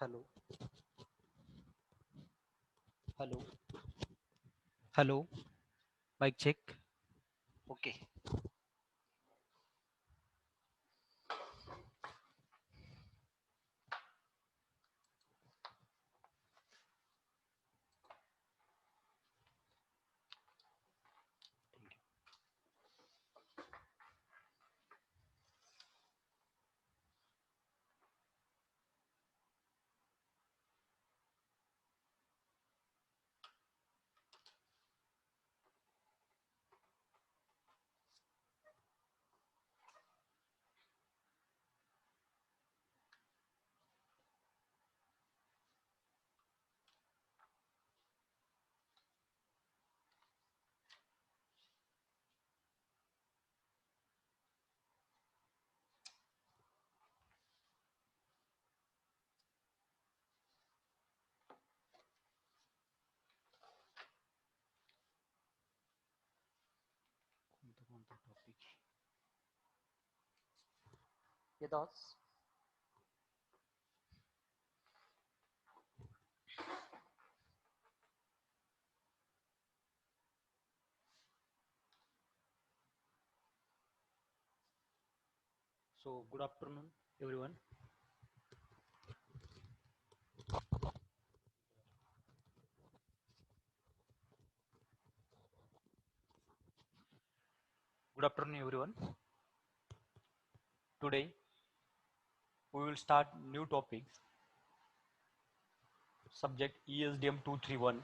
Hello, hello, hello. Mic check. Okay. कौन सा topic? ये thoughts? So good afternoon, everyone. Good afternoon, everyone. Today we will start new topics. Subject ESDM 231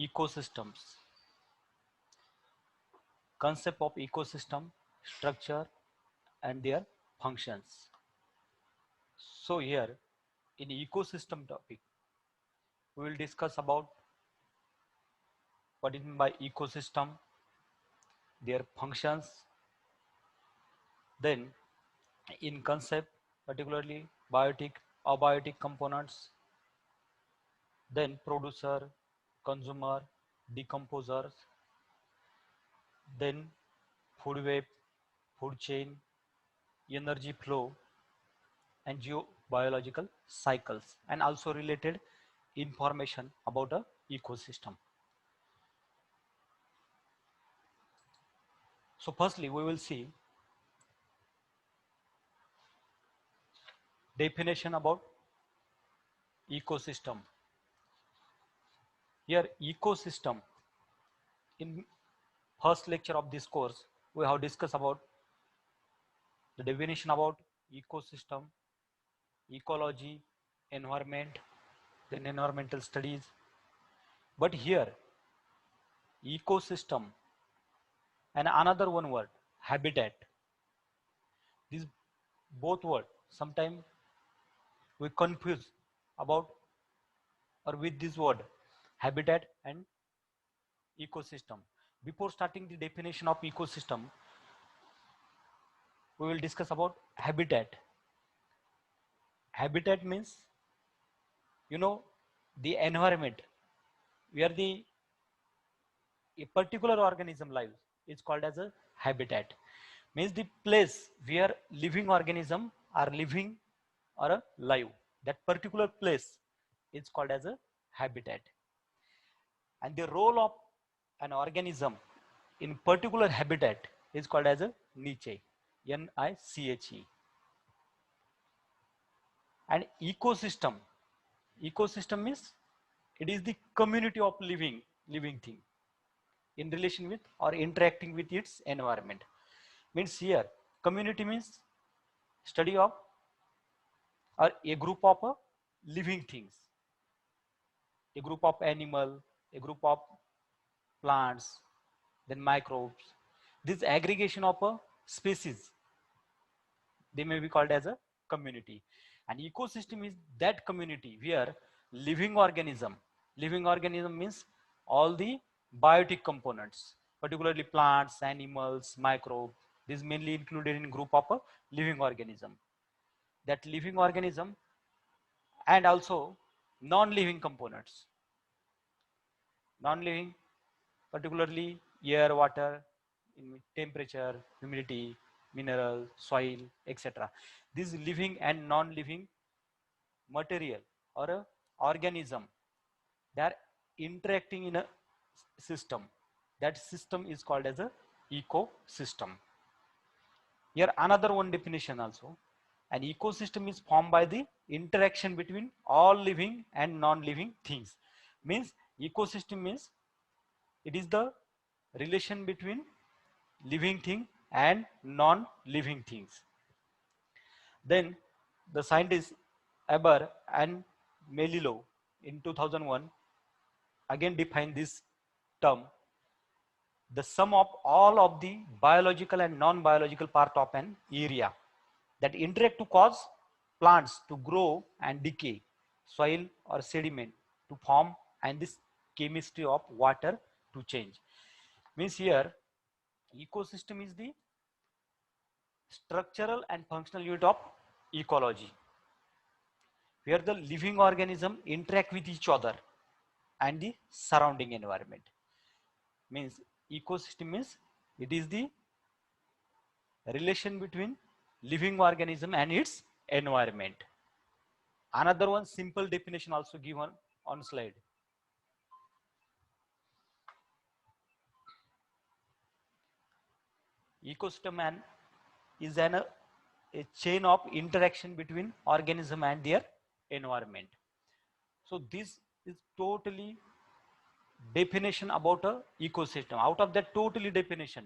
ecosystems. Concept of ecosystem, structure, and their functions. So here in ecosystem topic, we will discuss about what is meant by ecosystem, their functions. Then in concept, particularly biotic, abiotic components, then producer, consumer, decomposers, then food web, food chain, energy flow, and geobiological cycles, and also related information about a ecosystem. So firstly, we will see definition about ecosystem. Here, ecosystem, in first lecture of this course, we have discussed about the definition about ecosystem, ecology, environment, then environmental studies. But here, ecosystem and another one word, habitat. These both words sometimes we confuse about or with this word, habitat and ecosystem. Before starting the definition of ecosystem, we will discuss about habitat. Habitat means, you know, the environment where the a particular organism lives is called as a habitat. Means the place where living organism are living or a live. That particular place is called as a habitat. And the role of an organism in particular habitat is called as a niche. Niche. And ecosystem means it is the community of living thing in relation with or interacting with its environment. Means here community means study of or a group of living things, a group of animal, a group of plants, then microbes. This aggregation of a species, they may be called as a community. And ecosystem is that community where living organism means all the biotic components, particularly plants, animals, microbes. This mainly included in group of a living organism. That living organism and also non-living components. Non-living, particularly air, water, temperature, humidity, mineral, soil, etc. These living and non-living material or a organism, they are interacting in a system. That system is called as a ecosystem. Here another one definition also. An ecosystem is formed by the interaction between all living and non-living things. Means ecosystem means it is the relation between living thing and non-living things. Then the scientists Aber and Melillo in 2001 again defined this term: the sum of all of the biological and non-biological part of an area that interact to cause plants to grow and decay, soil or sediment to form, and this chemistry of water to change. Means here ecosystem is the structural and functional unit of ecology, where the living organism interact with each other and the surrounding environment. Means ecosystem means it is the relation between living organism and its environment. Another one simple definition also given on slide. Ecosystem is a chain of interaction between organism and their environment. So this is totally definition about a ecosystem. Out of that totally definition,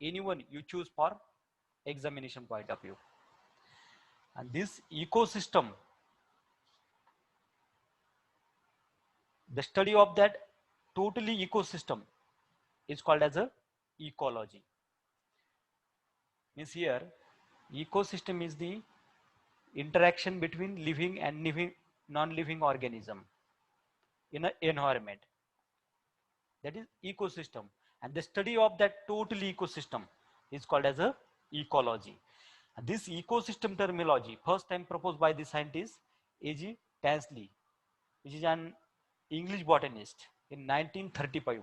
anyone you choose for examination point of view. And this ecosystem, the study of that totally ecosystem is called as a ecology. Means here ecosystem is the interaction between living and non-living organism in an environment, that is ecosystem, and the study of that total ecosystem is called as a ecology. And this ecosystem terminology first time proposed by the scientist A.G. Tansley, which is an English botanist, in 1935.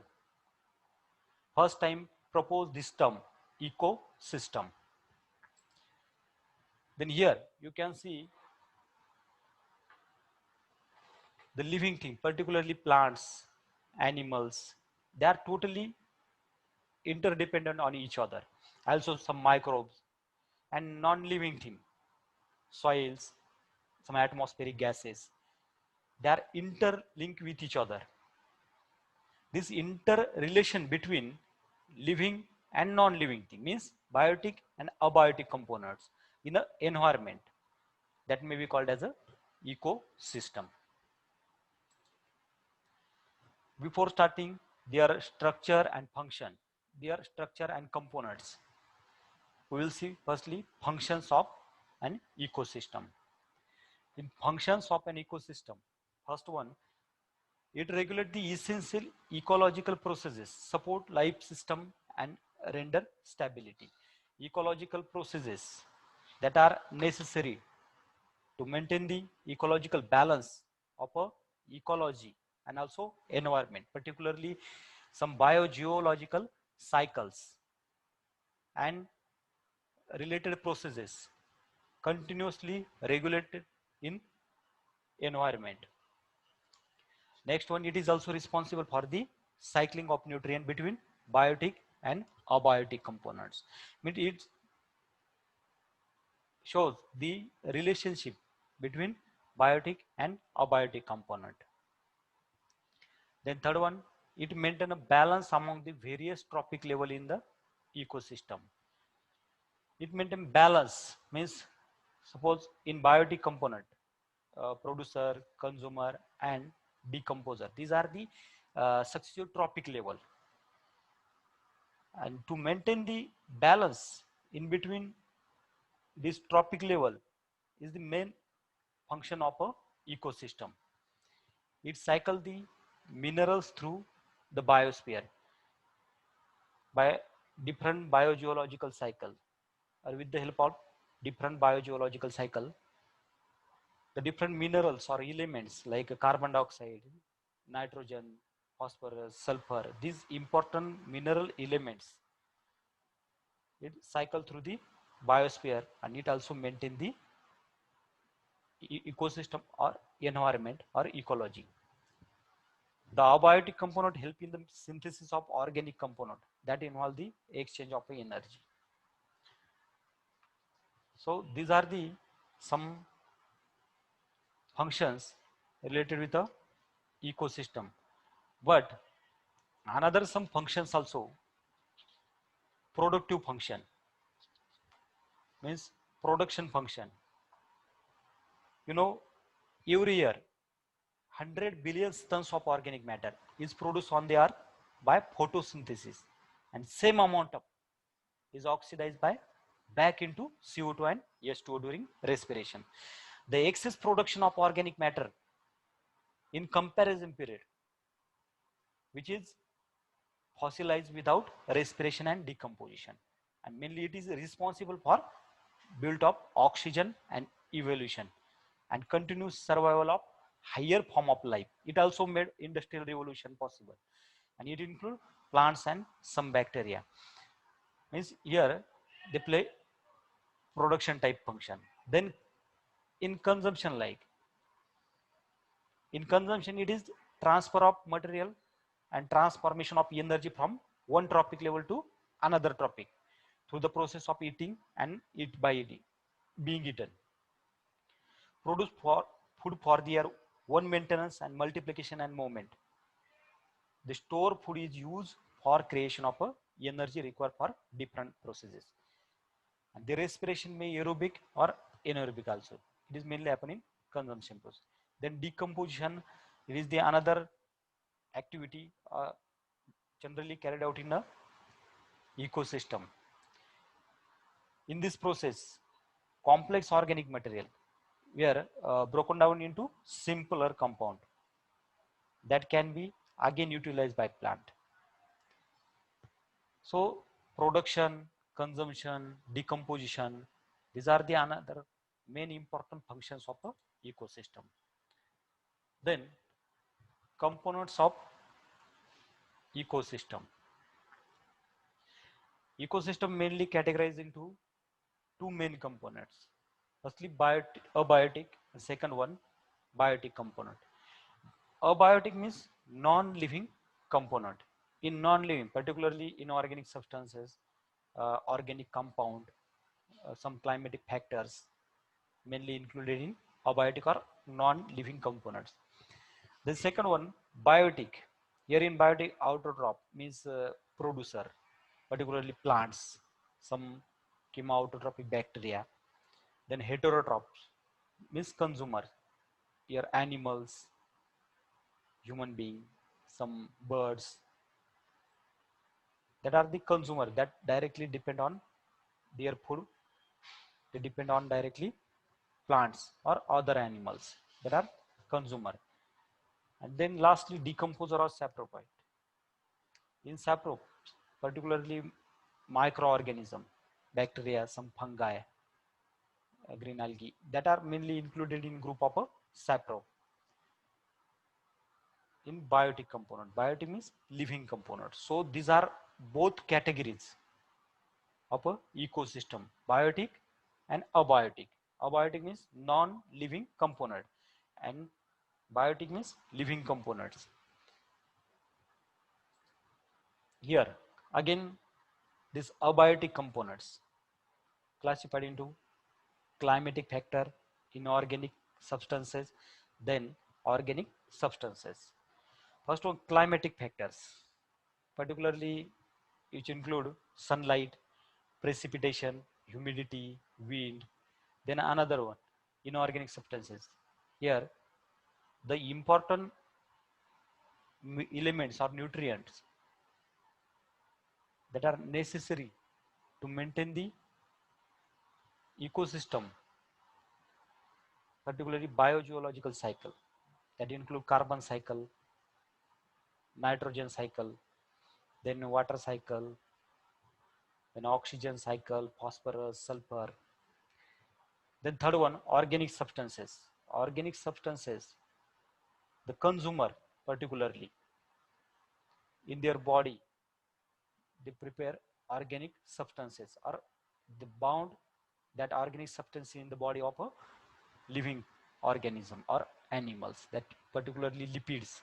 First time proposed this term ecosystem. Then here you can see the living thing, particularly plants, animals, they are totally interdependent on each other. Also some microbes and non-living thing, soils, some atmospheric gases, they are interlinked with each other. This interrelation between living and non-living thing means biotic and abiotic components in an environment, that may be called as a ecosystem. Before starting their structure and function, their structure and components, we will see firstly functions of an ecosystem. In functions of an ecosystem, first one, it regulates the essential ecological processes, support life system and render stability. Ecological processes that are necessary to maintain the ecological balance of a ecology and also environment, particularly some biogeological cycles and related processes continuously regulated in environment. Next one, it is also responsible for the cycling of nutrient between biotic and abiotic components. It shows the relationship between biotic and abiotic component. Then third one, it maintain a balance among the various trophic level in the ecosystem. It maintain balance means suppose in biotic component, producer, consumer and decomposer, these are the successive trophic level, and to maintain the balance in between this trophic level is the main function of a ecosystem. It cycles the minerals through the biosphere by different biogeological cycle, or with the help of different biogeological cycle, the different minerals or elements like carbon dioxide, nitrogen, phosphorus, sulfur, these important mineral elements, it cycle through the biosphere and it also maintain the ecosystem or environment or ecology. The abiotic component help in the synthesis of organic component that involve the exchange of energy. So these are the some functions related with the ecosystem. But another some functions also, productive function means production function. You know, every year 100 billion tons of organic matter is produced on the earth by photosynthesis, and same amount of is oxidized by back into CO2 and H2O during respiration. The excess production of organic matter in comparison period, which is fossilized without respiration and decomposition, and mainly it is responsible for build up oxygen and evolution and continuous survival of higher form of life. It also made industrial revolution possible, and it include plants and some bacteria. Means here they play production type function. Then in consumption, like in consumption, it is transfer of material and transformation of energy from one tropic level to another tropic through the process of eating and eat by eating, being eaten. Produce for food for their one maintenance and multiplication and movement. The store food is used for creation of a energy required for different processes. And the respiration may aerobic or anaerobic also. It is mainly happening in consumption process. Then decomposition, it is the another activity generally carried out in a ecosystem. In this process, complex organic material were broken down into simpler compound that can be again utilized by plant. So production, consumption, decomposition, these are the another main important functions of a ecosystem. Then components of ecosystem. Ecosystem mainly categorized into two main components. Firstly, abiotic, and second one, biotic component. Abiotic means non-living component. In non-living, particularly inorganic substances, organic compound, some climatic factors, mainly included in abiotic or non-living components. The second one, biotic. Here in biotic, autotroph means producer, particularly plants. Some chemoautotrophic bacteria. Then heterotrophs means consumer. Here animals, human being, some birds, that are the consumer that directly depend on their food. They depend on directly plants or other animals that are consumer. And then lastly, decomposer or saprophyte. In saprop, particularly microorganism, bacteria, some fungi, green algae, that are mainly included in group of a saprop. In biotic component, biotic means living component. So these are both categories of a ecosystem, biotic and abiotic. Abiotic means non-living component and biotic means living components. Here again, these abiotic components classified into climatic factor, inorganic substances, then organic substances. First one, climatic factors, particularly which include sunlight, precipitation, humidity, wind. Then another one, inorganic substances. Here, the important elements or nutrients that are necessary to maintain the ecosystem, particularly biogeological cycle, that include carbon cycle, nitrogen cycle, then water cycle, then oxygen cycle, phosphorus, sulfur. Then third one, organic substances. Organic substances, the consumer particularly in their body, they prepare organic substances or they bound that organic substance in the body of a living organism or animals, that particularly lipids,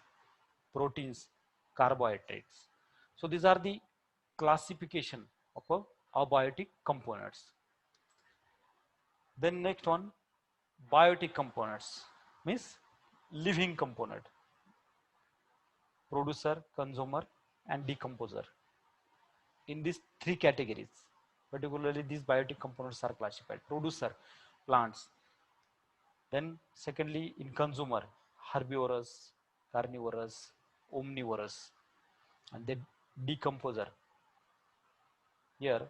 proteins, carbohydrates. So these are the classification of abiotic components. Then next one, biotic components means living component, producer, consumer, and decomposer. In these three categories, particularly these biotic components are classified. Producer, plants. Then secondly, in consumer, herbivorous, carnivorous, omnivorous. And then decomposer, here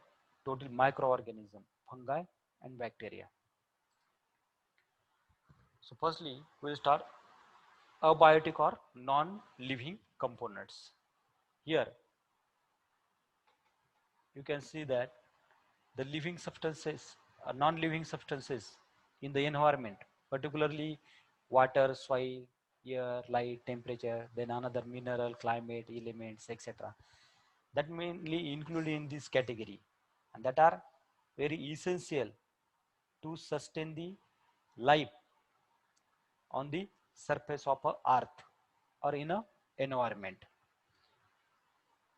total microorganism, fungi and bacteria. So firstly, we will start abiotic or non-living components. Here you can see that the living substances, non-living substances in the environment, particularly water, soil, air, light, temperature, then another mineral, climate, elements, etc. That mainly included in this category, and that are very essential to sustain the life on the surface of a earth or in a environment.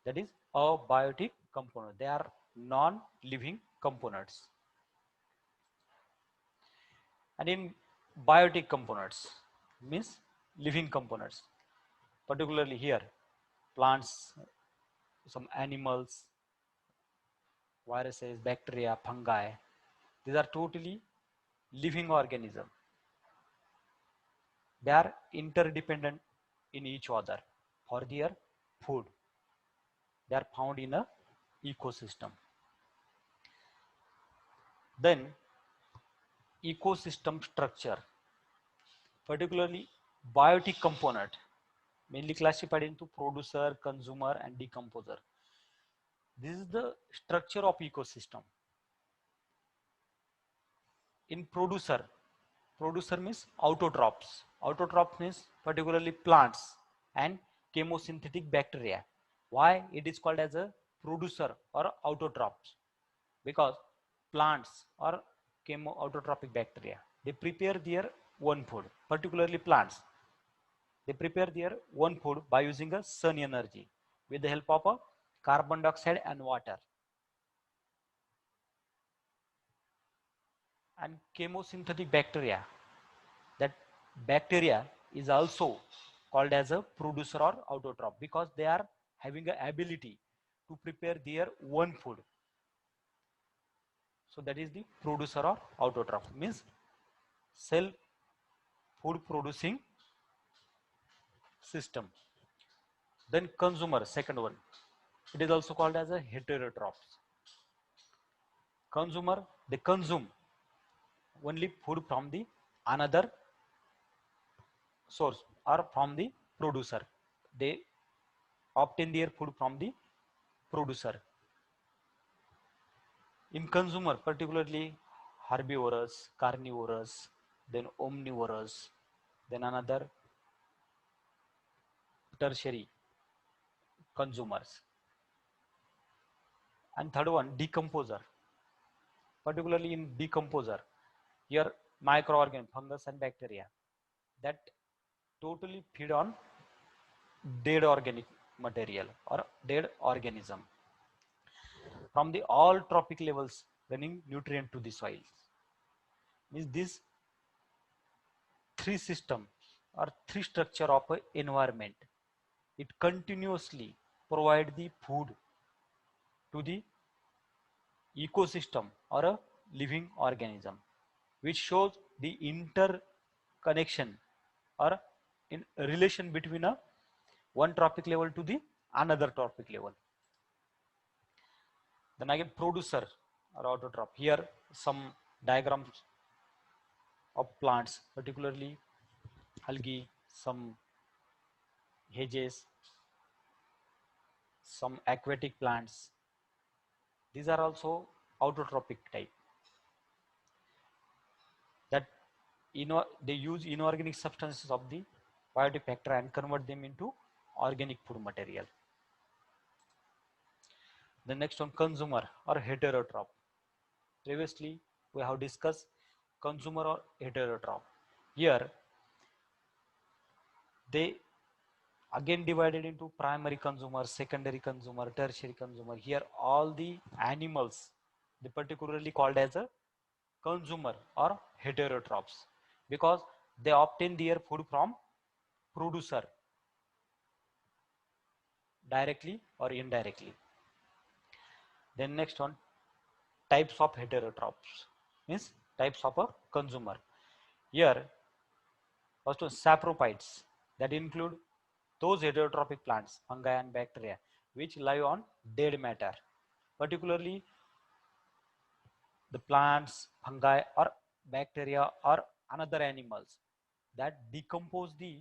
That is abiotic component. They are non-living components. And in biotic components means living components, particularly here plants, some animals, viruses, bacteria, fungi. These are totally living organisms. They are interdependent in each other for their food. They are found in a ecosystem. Then ecosystem structure, particularly biotic component, mainly classified into producer, consumer, and decomposer. This is the structure of ecosystem. In producer, producer means autotrophs. Autotroph means particularly plants and chemosynthetic bacteria. Why it is called as a producer or autotrophs? Because plants or chemoautotrophic bacteria, they prepare their own food, particularly plants. They prepare their own food by using a sun energy with the help of a carbon dioxide and water. And chemosynthetic bacteria, that bacteria is also called as a producer or autotroph because they are having the ability to prepare their own food. So that is the producer or autotroph, means self food producing system. Then consumer, second one, it is also called as a heterotrophs. Consumer, they consume only food from the another source or from the producer. They obtain their food from the producer. In consumer, particularly herbivorous, carnivorous, then omnivorous, then another tertiary consumers. And third one, decomposer. Particularly in decomposer, here microorganisms, fungus and bacteria, that totally feed on dead organic material or dead organism from the all trophic levels running nutrient to the soil. Means this three system or three structure of a environment, it continuously provide the food to the ecosystem or a living organism, which shows the interconnection or in relation between a one trophic level to the another trophic level. Then again producer or autotroph, here some diagrams of plants, particularly algae, some hedges, some aquatic plants. These are also autotrophic type, that they use inorganic substances of the biotic factor and convert them into organic food material. The next one, consumer or heterotroph. Previously we have discussed consumer or heterotroph. Here they again divided into primary consumer, secondary consumer, tertiary consumer. Here all the animals, they particularly called as a consumer or heterotrophs, because they obtain their food from producer directly or indirectly. Then next one, types of heterotrophs, means types of a consumer. Here first one, saprophytes, that include those heterotrophic plants, fungi and bacteria, which live on dead matter, particularly the plants, fungi or bacteria or another animals that decompose the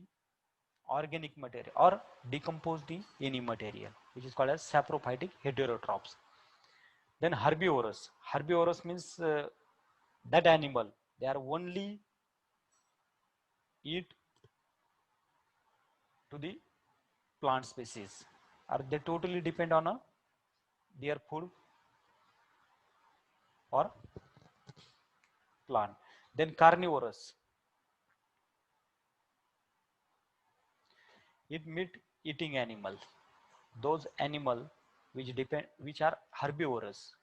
organic material or decompose the any material, which is called as saprophytic heterotrophs. Then herbivorous. Herbivorous means that animal, they are only eat to the plant species, or they totally depend on their food or plant. Then carnivorous, it meat eating animal, those animal which are herbivorous,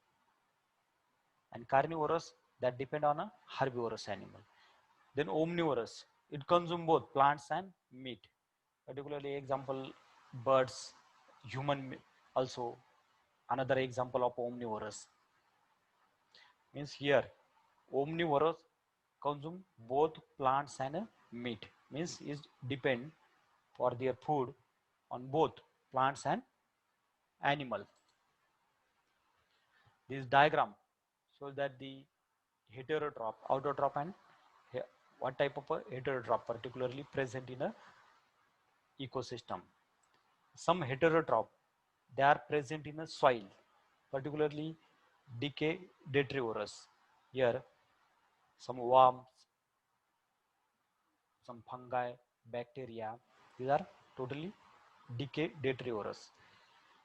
and carnivorous that depend on a herbivorous animal. Then omnivorous, it consume both plants and meat, particularly example birds, human also another example of omnivorous. Means here omnivorous consume both plants and meat, means is depend for their food on both plants and animal. This diagram shows that the heterotroph, autotroph and what type of a heterotroph particularly present in a ecosystem. Some heterotroph, they are present in a soil, particularly decay detrivorous. Here some worms, some fungi, bacteria, these are totally decay detrivorous.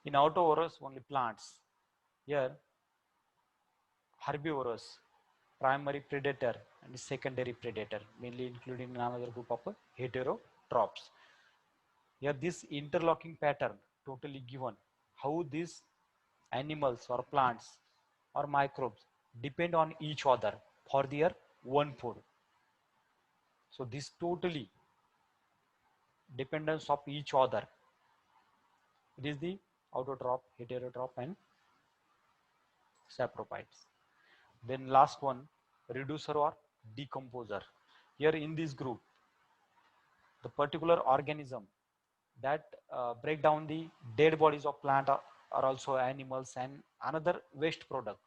In autovorous only plants. Here herbivorous, primary predator and secondary predator, mainly including another group of heterotrophs. Here this interlocking pattern totally given how these animals or plants or microbes depend on each other for their one food. So this totally dependence of each other, it is the autotroph, heterotroph and saprophytes. Then last one, reducer or decomposer. Here in this group, the particular organism that break down the dead bodies of plant are also animals and another waste product.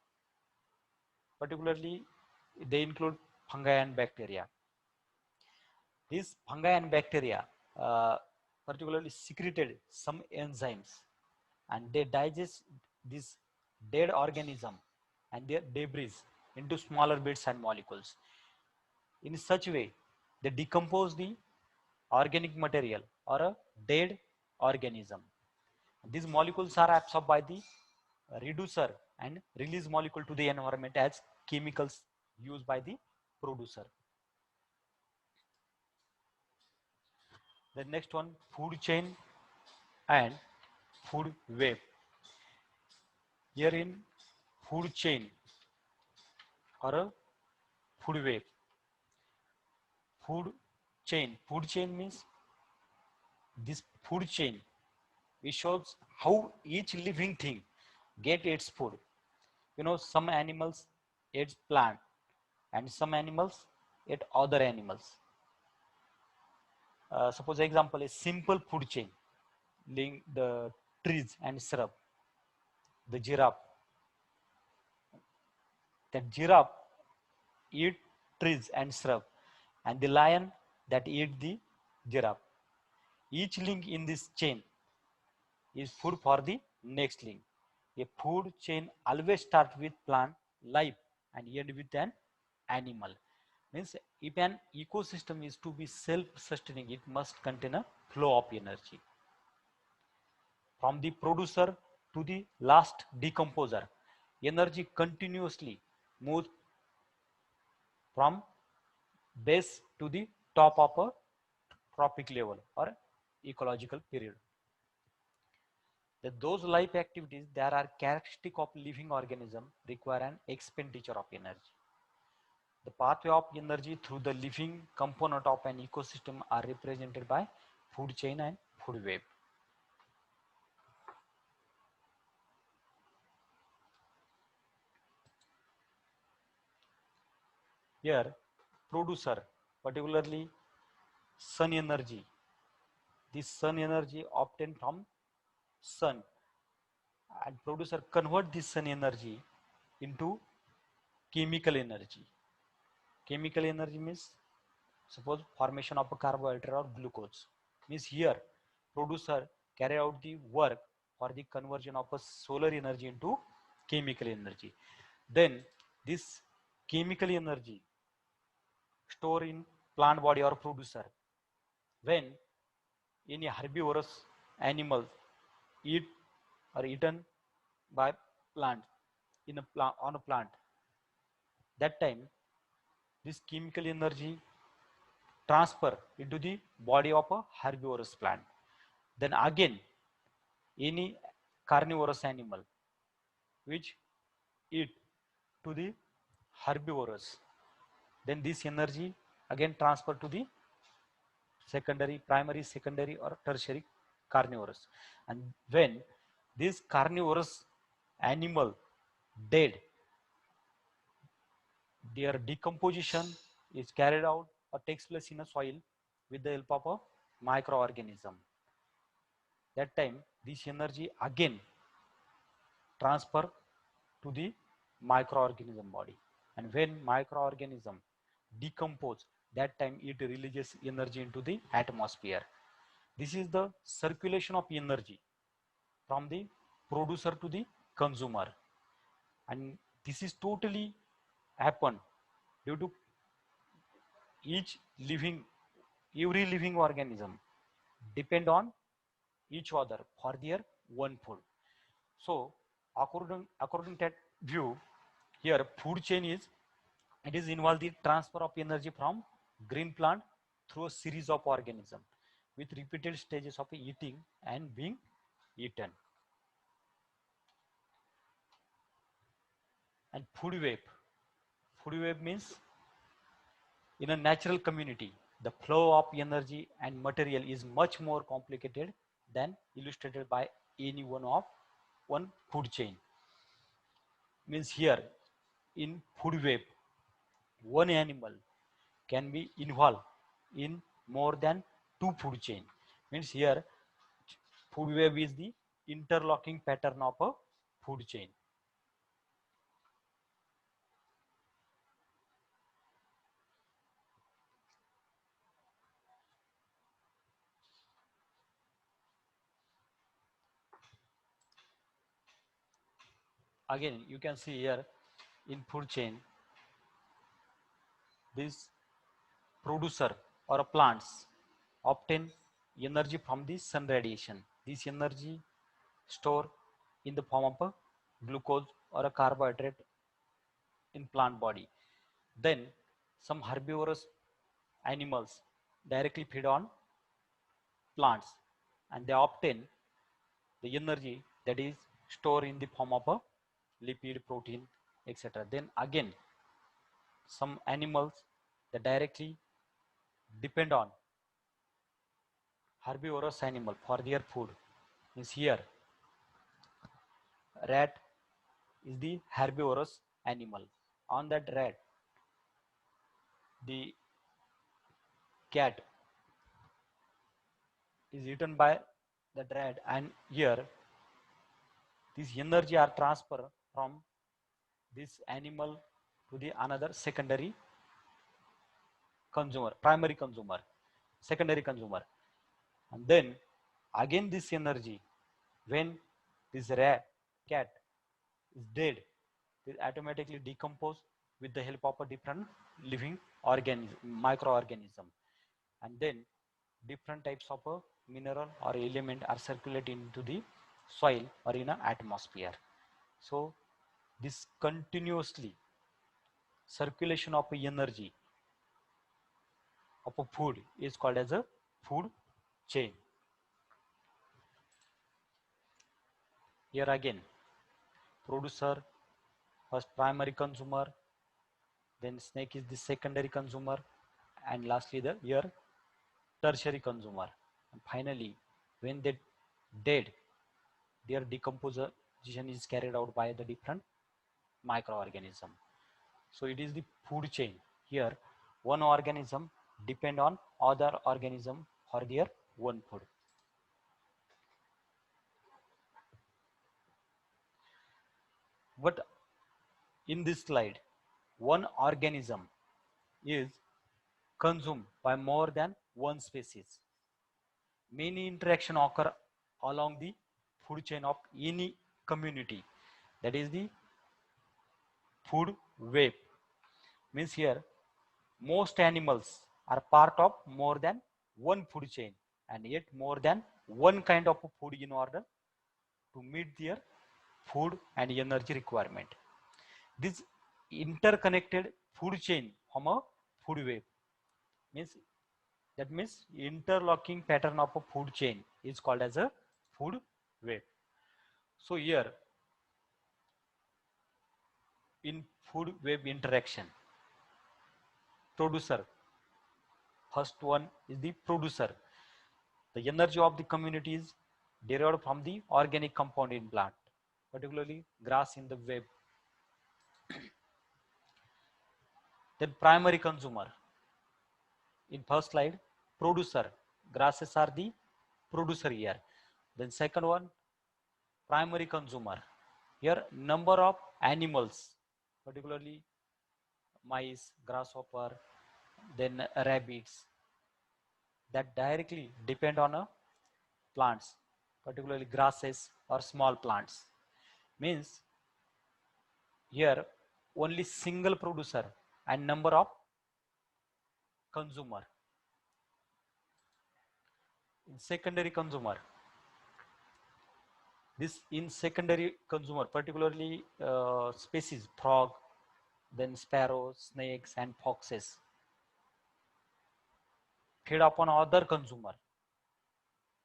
Particularly, they include fungi and bacteria. These fungi and bacteria particularly secreted some enzymes, and they digest this dead organism and their debris into smaller bits and molecules. In such way, they decompose the organic material or a dead organism. These molecules are absorbed by the reducer and release molecule to the environment as chemicals used by the producer. The next one, food chain and food web. Here in food chain or a food web, food chain means this food chain, it shows how each living thing get its food. You know, some animals eat plant and some animals eat other animals. Suppose example is simple food chain link the trees and shrub. The giraffe, that giraffe eat trees and shrub, and the lion that eat the giraffe. Each link in this chain is food for the next link. A food chain always starts with plant life and end with an animal. Means if an ecosystem is to be self-sustaining, it must contain a flow of energy. From the producer to the last decomposer, energy continuously moves from base to the top of a trophic level or ecological period. That those life activities that are characteristic of living organism require an expenditure of energy. The pathway of energy through the living component of an ecosystem are represented by food chain and food web. Here, producer, particularly sun energy. This sun energy obtained from sun, and producer convert this sun energy into chemical energy. Chemical energy means suppose formation of a carbohydrate or glucose. Means here producer carry out the work for the conversion of a solar energy into chemical energy. Then this chemical energy store in plant body or producer. When any herbivorous animals eat or eaten by plant in a plant on a plant, that time this chemical energy transfer into the body of a herbivorous plant. Then again any carnivorous animal which eat to the herbivorous, then this energy again transfer to the secondary, primary, secondary or tertiary carnivorous. And when this carnivorous animal dead, their decomposition is carried out or takes place in a soil with the help of a microorganism. That time this energy again transfer to the microorganism body, and when microorganism decompose, that time it releases energy into the atmosphere. This is the circulation of energy from the producer to the consumer, and this is totally happen due to each living every living organism depend on each other for their one food. So according to that view, here food chain is it is involved the transfer of energy from green plant through a series of organisms with repeated stages of eating and being eaten. And food web means in a natural community the flow of energy and material is much more complicated than illustrated by any one food chain. Means here in food web one animal can be involved in more than two food chain. Means here food web is the interlocking pattern of a food chain. Again you can see here in food chain this producer or plants obtain energy from the sun radiation. This energy store in the form of a glucose or a carbohydrate in plant body. Then some herbivorous animals directly feed on plants, and they obtain the energy that is stored in the form of a lipid, protein, etc. Then again some animals that directly depend on herbivorous animal for their food. Is here rat is the herbivorous animal. On that rat the cat is eaten by the rat, and here this energy are transferred from this animal to the another secondary consumer, primary consumer, secondary consumer. And then again this energy, when this rat cat is dead, it automatically decompose with the help of a different living organism, microorganism. And then different types of a mineral or element are circulated into the soil or in an atmosphere. So this continuously circulation of energy of a food is called as a food chain. Here again, producer, first primary consumer, then snake is the secondary consumer, and lastly the here tertiary consumer. And finally, when they dead, their decomposition is carried out by the different microorganism. So it is the food chain. Here, one organism depend on other organism for their one food. But in this slide, one organism is consumed by more than one species. Many interaction occur along the food chain of any community. That is the food web. Means here, most animals are part of more than one food chain, and yet more than one kind of food in order to meet their food and energy requirement. This interconnected food chain from a food web means, that means interlocking pattern of a food chain is called as a food web. So here in food web interaction, producer, first one is the producer. The energy of the community is derived from the organic compound in plant, particularly grass in the web. Then primary consumer. In first slide, producer, grasses are the producer here. Then second one, primary consumer. Here number of animals, particularly mice, grasshopper, then rabbits, that directly depend on plants, particularly grasses or small plants. Means here only single producer and number of consumer. In secondary consumer, this in secondary consumer, particularly species frog, then sparrows, snakes and foxes feed upon other consumer.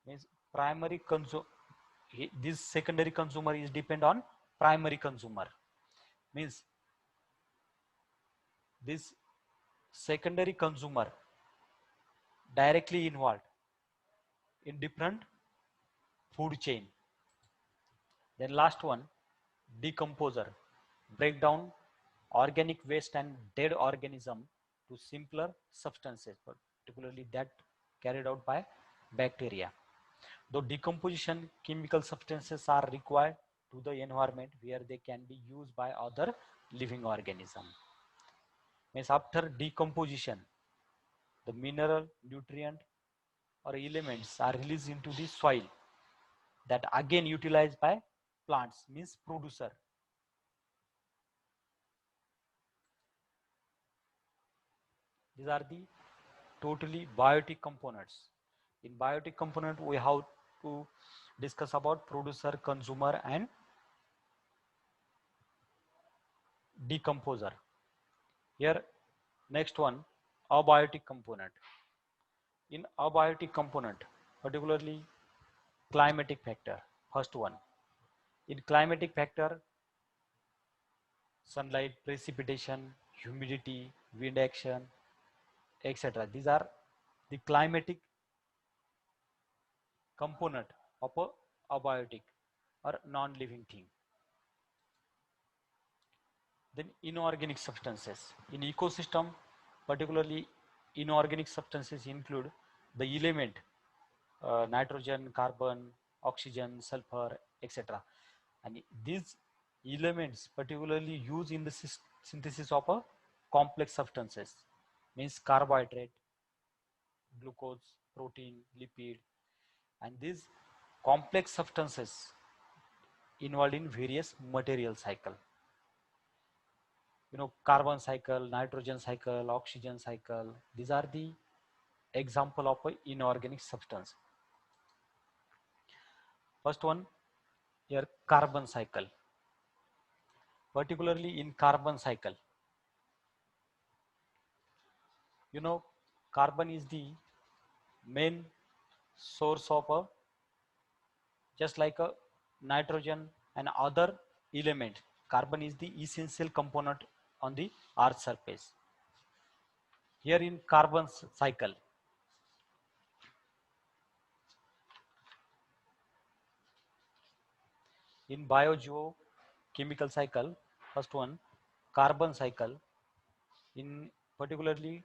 Means primary consumer, this secondary consumer is depend on primary consumer. Means this secondary consumer directly involved in different food chain. Then last one, decomposer, break down organic waste and dead organism to simpler substances, particularly that carried out by bacteria. Though decomposition chemical substances are required to the environment where they can be used by other living organism. Means after decomposition, the mineral, nutrient or elements are released into the soil that again utilized by plants, means producer. These are the totally biotic components. In biotic component, we have to discuss about producer, consumer and decomposer. Here next one, abiotic component. In abiotic component, particularly climatic factor, first one. In climatic factor, sunlight, precipitation, humidity, wind action, etc. These are the climatic component of a abiotic or non-living thing. Then inorganic substances. In ecosystem, particularly inorganic substances include the element nitrogen, carbon, oxygen, sulfur, etc. And these elements particularly used in the synthesis of a complex substances, means carbohydrate, glucose, protein, lipid, and these complex substances involved in various material cycle. Carbon cycle, nitrogen cycle, oxygen cycle, these are the example of a inorganic substance. First one here, carbon cycle. Particularly in carbon cycle, carbon is the main source of a, just like a nitrogen and other element, carbon is the essential component on the earth surface. Here in carbon cycle, in biogeochemical cycle, first one, carbon cycle. In particularly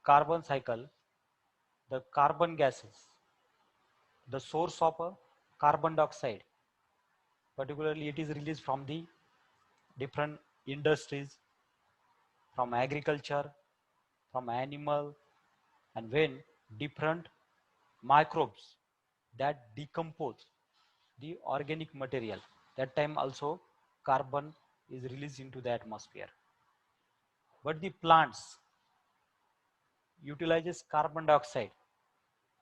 carbon cycle, the carbon gases, the source of a carbon dioxide, particularly it is released from the different industries, from agriculture, from animal, and when different microbes that decompose the organic material, that time also carbon is released into the atmosphere. But the plants utilizes carbon dioxide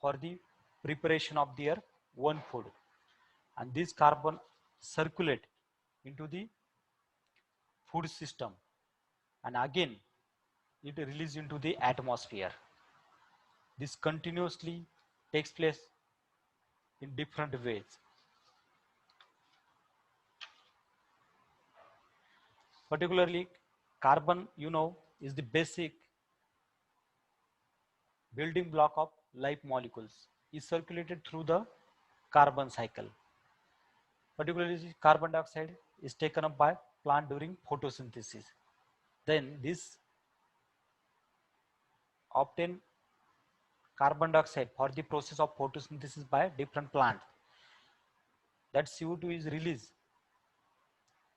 for the preparation of their own food, and this carbon circulate into the food system, and again it released into the atmosphere. This continuously takes place in different ways. Particularly carbon, is the basic building block of life molecules, is circulated through the carbon cycle. Particularly carbon dioxide is taken up by plant during photosynthesis. Then this obtain carbon dioxide for the process of photosynthesis by different plants. That CO2 is released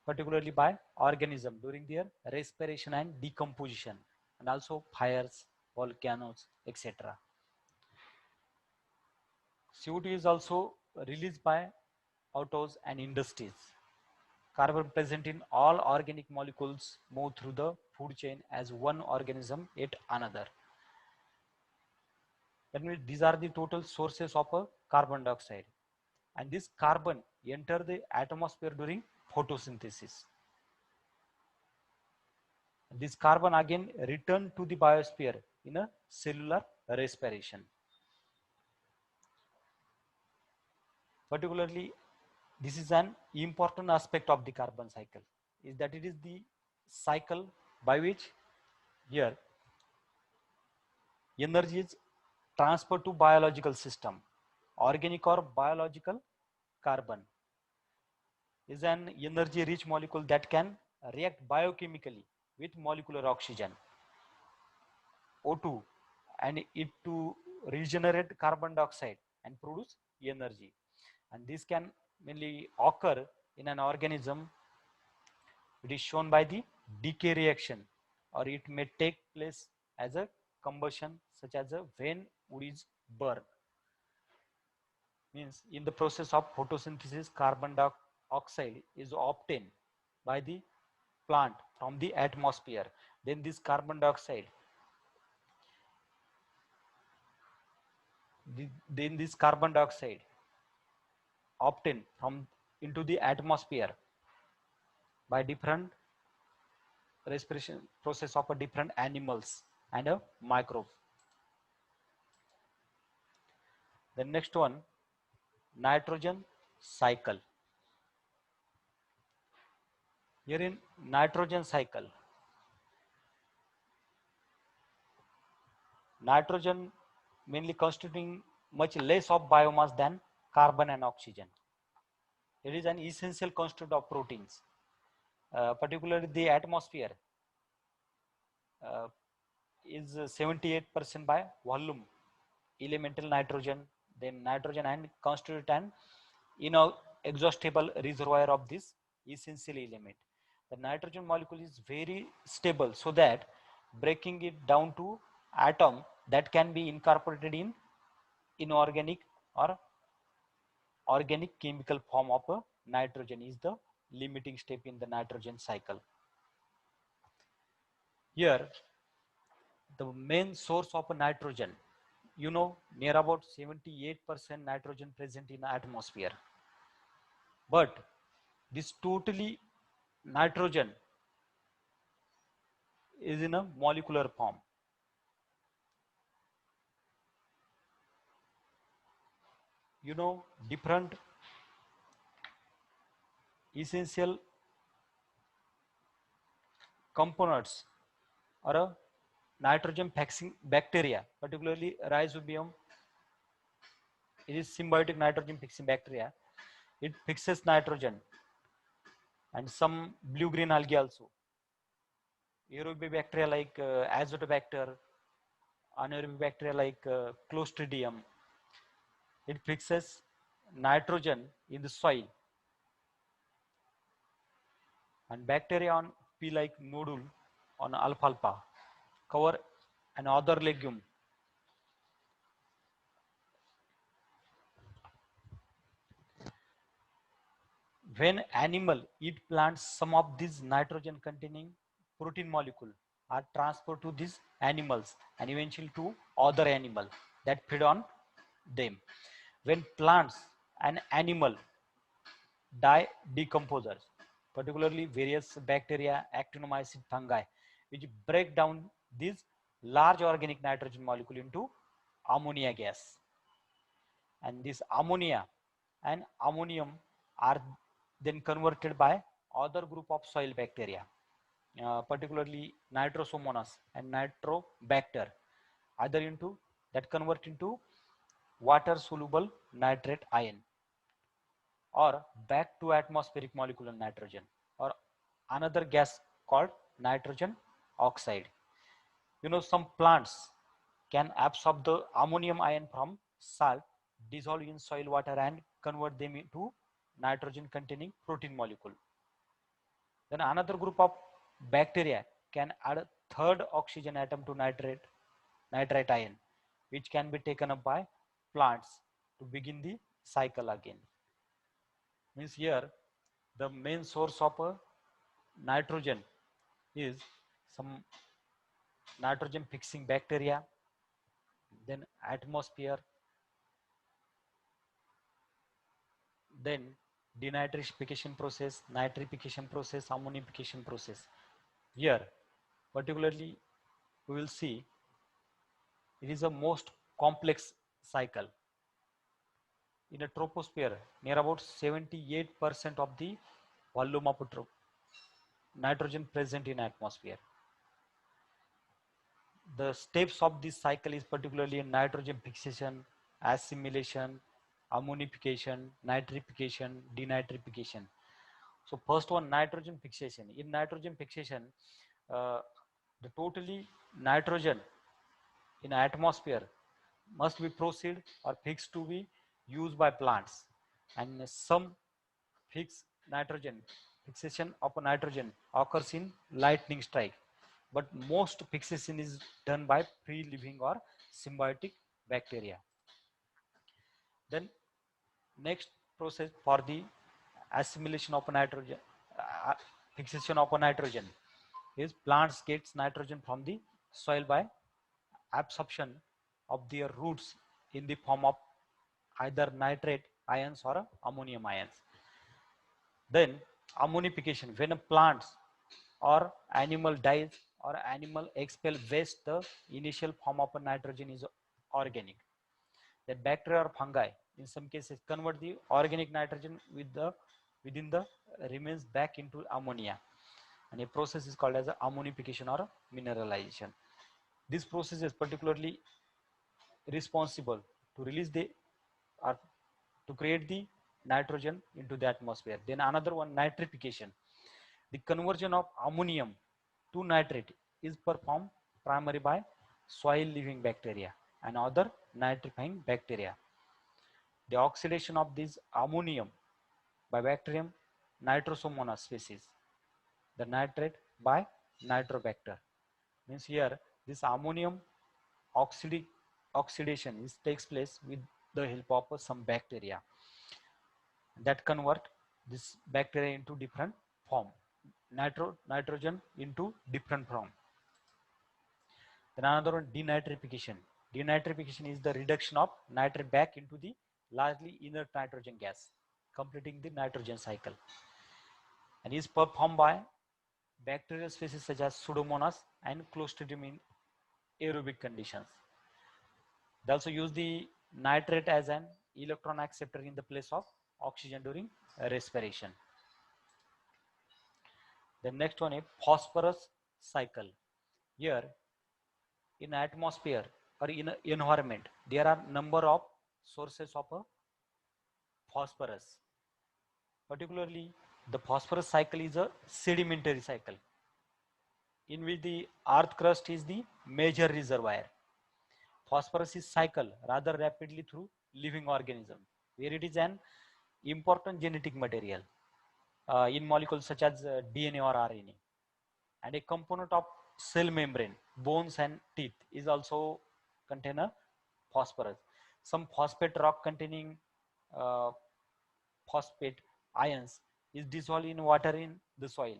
particularly by organism during their respiration and decomposition, and also fires, volcanoes, etc. CO2 is also released by autos and industries. Carbon present in all organic molecules move through the food chain as one organism yet another. That means these are the total sources of a carbon dioxide, and this carbon enter the atmosphere during photosynthesis. This carbon again return to the biosphere in a cellular respiration. Particularly, this is an important aspect of the carbon cycle, is that it is the cycle by which here energy is transferred to biological system. Organic or biological carbon is an energy rich molecule that can react biochemically with molecular oxygen, O2, and it to regenerate carbon dioxide and produce energy. And this can mainly occur in an organism. It is shown by the decay reaction, or it may take place as a combustion, such as a when wood is burned. Means in the process of photosynthesis, carbon dioxide is obtained by the plant from the atmosphere. Then this carbon dioxide, then this carbon dioxide obtained from into the atmosphere by different respiration process of a different animals and a microbe. The next one, nitrogen cycle. Here in nitrogen cycle, nitrogen mainly constituting much less of biomass than carbon and oxygen. It is an essential constituent of proteins. Particularly the atmosphere uh, is 78% by volume elemental nitrogen, then nitrogen, and constitute an inexhaustible reservoir of this essential element. The nitrogen molecule is very stable, so that breaking it down to atom that can be incorporated in inorganic or organic chemical form of a nitrogen is the limiting step in the nitrogen cycle. Here the main source of a nitrogen, near about 78% nitrogen present in the atmosphere, but this totally nitrogen is in a molecular form. you know, different essential components or a nitrogen fixing bacteria, particularly rhizobium. It is symbiotic nitrogen fixing bacteria. It fixes nitrogen, and some blue green algae also. Aerobic bacteria like azotobacter, anaerobic bacteria like Clostridium. It fixes nitrogen in the soil, and bacteria on P like nodule on alfalfa cover another legume. When animal eat plants, some of these nitrogen containing protein molecule are transferred to these animals and eventually to other animal that feed on them. When plants and animal die, decomposers, particularly various bacteria, actinomycete fungi, which break down these large organic nitrogen molecule into ammonia gas. And this ammonia and ammonium are then converted by other group of soil bacteria, particularly nitrosomonas and nitrobacter, either into that convert into water soluble nitrate ion or back to atmospheric molecular nitrogen or another gas called nitrogen oxide. You know, some plants can absorb the ammonium ion from salt, dissolve in soil water and convert them into nitrogen containing protein molecule. Then another group of bacteria can add a third oxygen atom to nitrite ion, which can be taken up by plants to begin the cycle again. Means here the main source of nitrogen is some nitrogen fixing bacteria, then atmosphere, then denitrification process, nitrification process, ammonification process. Here, particularly, we will see it is a most complex cycle. In a troposphere, near about 78% of the volume of nitrogen present in atmosphere. The steps of this cycle is particularly in nitrogen fixation, assimilation, ammonification, nitrification, denitrification. So first one, nitrogen fixation. In nitrogen fixation, uh, the totally nitrogen in atmosphere must be proceed or fixed to be used by plants, and some fixed nitrogen fixation of nitrogen occurs in lightning strike, but most fixation is done by free living or symbiotic bacteria. Then next process for the assimilation of nitrogen, uh, fixation of nitrogen is plants gets nitrogen from the soil by absorption of their roots in the form of either nitrate ions or ammonium ions. Then ammonification, when a plant or animal dies or animal expel waste, the initial form of a nitrogen is organic. Then bacteria or fungi in some cases convert the organic nitrogen within the remains back into ammonia, and a process is called as ammonification or mineralization. This process is particularly responsible to release the or to create the nitrogen into the atmosphere. Then another one, nitrification. The conversion of ammonium to nitrate is performed primarily by soil living bacteria and other nitrifying bacteria. The oxidation of this ammonium by bacterium Nitrosomonas species, the nitrate by Nitrobacter. Means here this ammonium oxidation takes place with the help of some bacteria that convert this bacteria into different form, nitrogen into different form. Then another one, denitrification. Denitrification is the reduction of nitrate back into the largely inert nitrogen gas, completing the nitrogen cycle, and is performed by bacterial species such as Pseudomonas and Clostridium in aerobic conditions. They also use the nitrate as an electron acceptor in the place of oxygen during respiration. The next one is phosphorus cycle. Here in atmosphere or in environment, there are number of sources of a phosphorus. Particularly, the phosphorus cycle is a sedimentary cycle in which the earth crust is the major reservoir. Phosphorus is cycle rather rapidly through living organism, where it is an important genetic material in molecules such as DNA or RNA, and a component of cell membrane, bones and teeth is also contain a phosphorus. Some phosphate rock containing uh, phosphate ions is dissolved in water in the soil.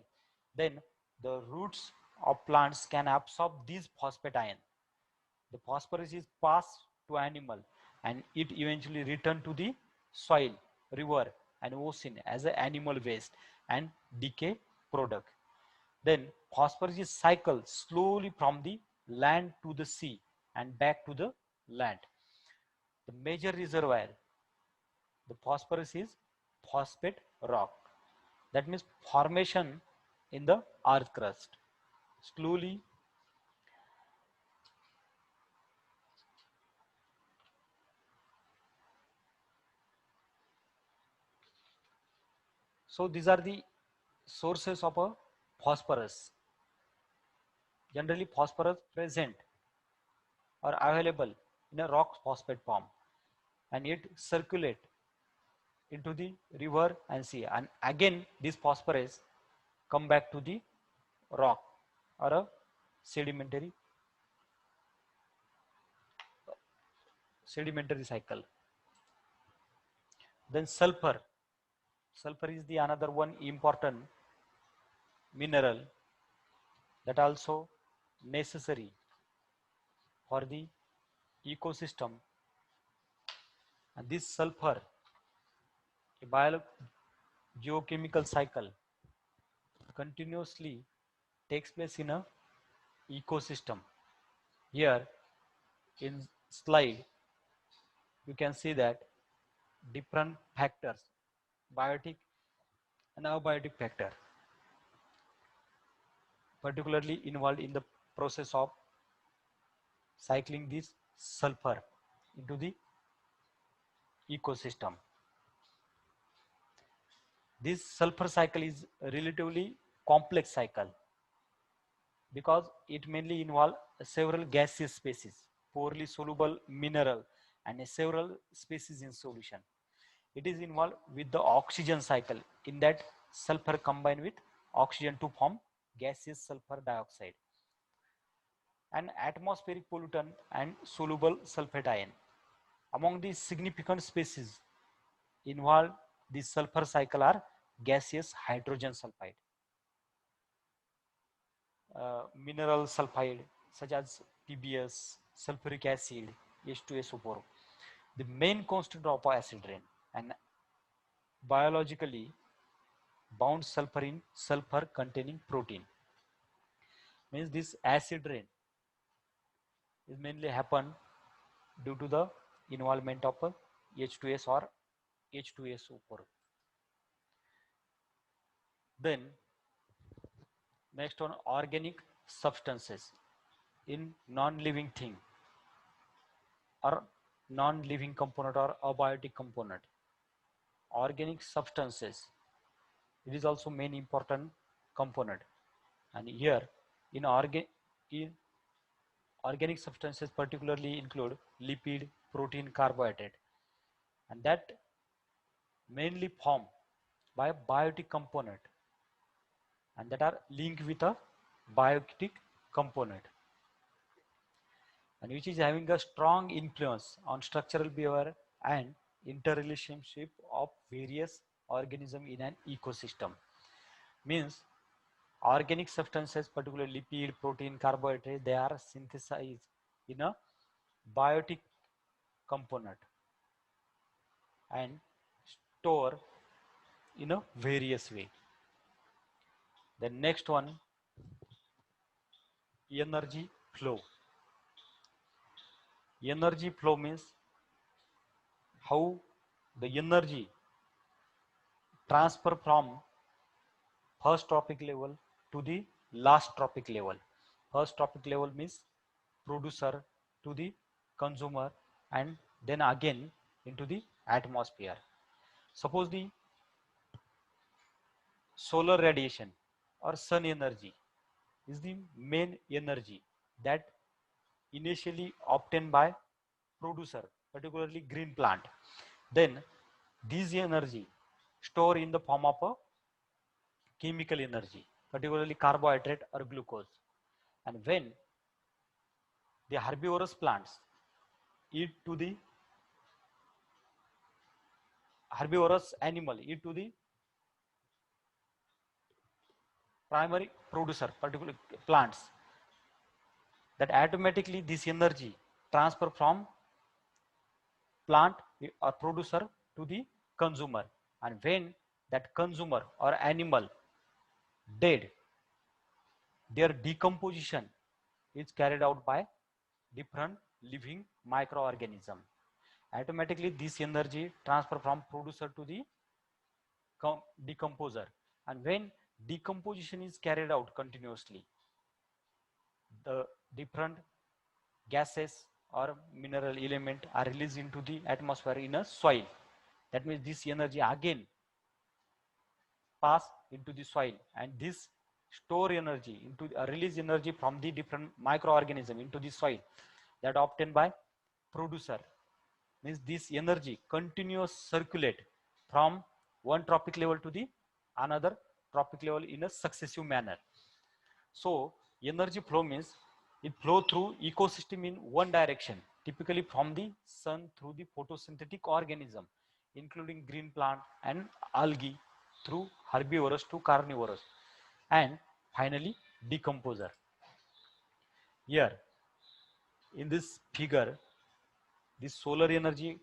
Then the roots of plants can absorb these phosphate ion. The phosphorus is passed to animal and it eventually return to the soil, river and ocean as an animal waste and decay product. Then phosphorus is cycled slowly from the land to the sea and back to the land. The major reservoir, the phosphorus is phosphate rock. That means formation in the earth crust. Slowly, so these are the sources of a phosphorus. Generally, phosphorus present or available in a rock phosphate form, and it circulate into the river and sea. And again, this phosphorus come back to the rock or a sedimentary cycle. Then sulfur. Sulfur is the another one important mineral that also necessary for the ecosystem. And this sulfur, a geochemical cycle, continuously takes place in a ecosystem. Here in slide you can see that different factors, biotic and abiotic factor, particularly involved in the process of cycling this sulfur into the ecosystem. This sulfur cycle is a relatively complex cycle because it mainly involves several gaseous species, poorly soluble mineral, and several species in solution. It is involved with the oxygen cycle, in that sulfur combine with oxygen to form gaseous sulfur dioxide, and atmospheric pollutant and soluble sulfate ion. Among the significant species involved the sulfur cycle are gaseous hydrogen sulfide, mineral sulfide such as PBS, sulfuric acid, H2SO4, the main constant of acid rain, and biologically bound sulfur in sulfur containing protein. Means this acid rain is mainly happen due to the involvement of H2S or H2SO4. Then next one, organic substances in non-living thing or non-living component or abiotic component. Organic substances, it is also main important component, and here in organic substances particularly include lipid, protein, carbohydrate, and that mainly formed by a biotic component and that are linked with a biotic component, and which is having a strong influence on structural behavior and interrelationship of various organisms in an ecosystem. Means organic substances, particularly lipid, protein, carbohydrate, they are synthesized in a biotic component and store in a various way. The next one, energy flow. Energy flow means how the energy transfer from first tropic level to the last tropic level. First tropic level means producer to the consumer and then again into the atmosphere. Suppose the solar radiation or sun energy is the main energy that initially obtained by producer, particularly green plant. Then this energy store in the form of a chemical energy, particularly carbohydrate or glucose. And when the herbivorous plants eat to the herbivorous animal eat to the primary producer, particularly plants, that automatically this energy transfer from plant or producer to the consumer. And when that consumer or animal dead, their decomposition is carried out by different living microorganism. Automatically this energy transfer from producer to the decomposer. And when decomposition is carried out continuously, the different gases or mineral element are released into the atmosphere in a soil. That means this energy again pass into the soil, and this store energy into release energy from the different microorganism into the soil that obtained by producer. Means this energy continuous circulate from one tropic level to the another tropic level in a successive manner. So energy flow means it flow through ecosystem in one direction, typically from the sun through the photosynthetic organism, including green plant and algae, through herbivorous to carnivorous, and finally decomposer. Here in this figure, this solar energy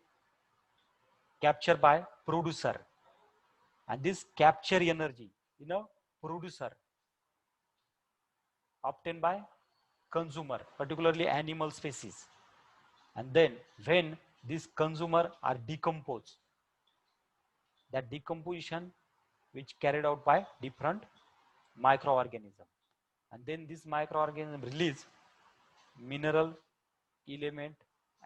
captured by producer, and this capture energy producer obtained by consumer, particularly animal species. And then when these consumer are decomposed, that decomposition which carried out by different microorganism, and then this microorganism release mineral element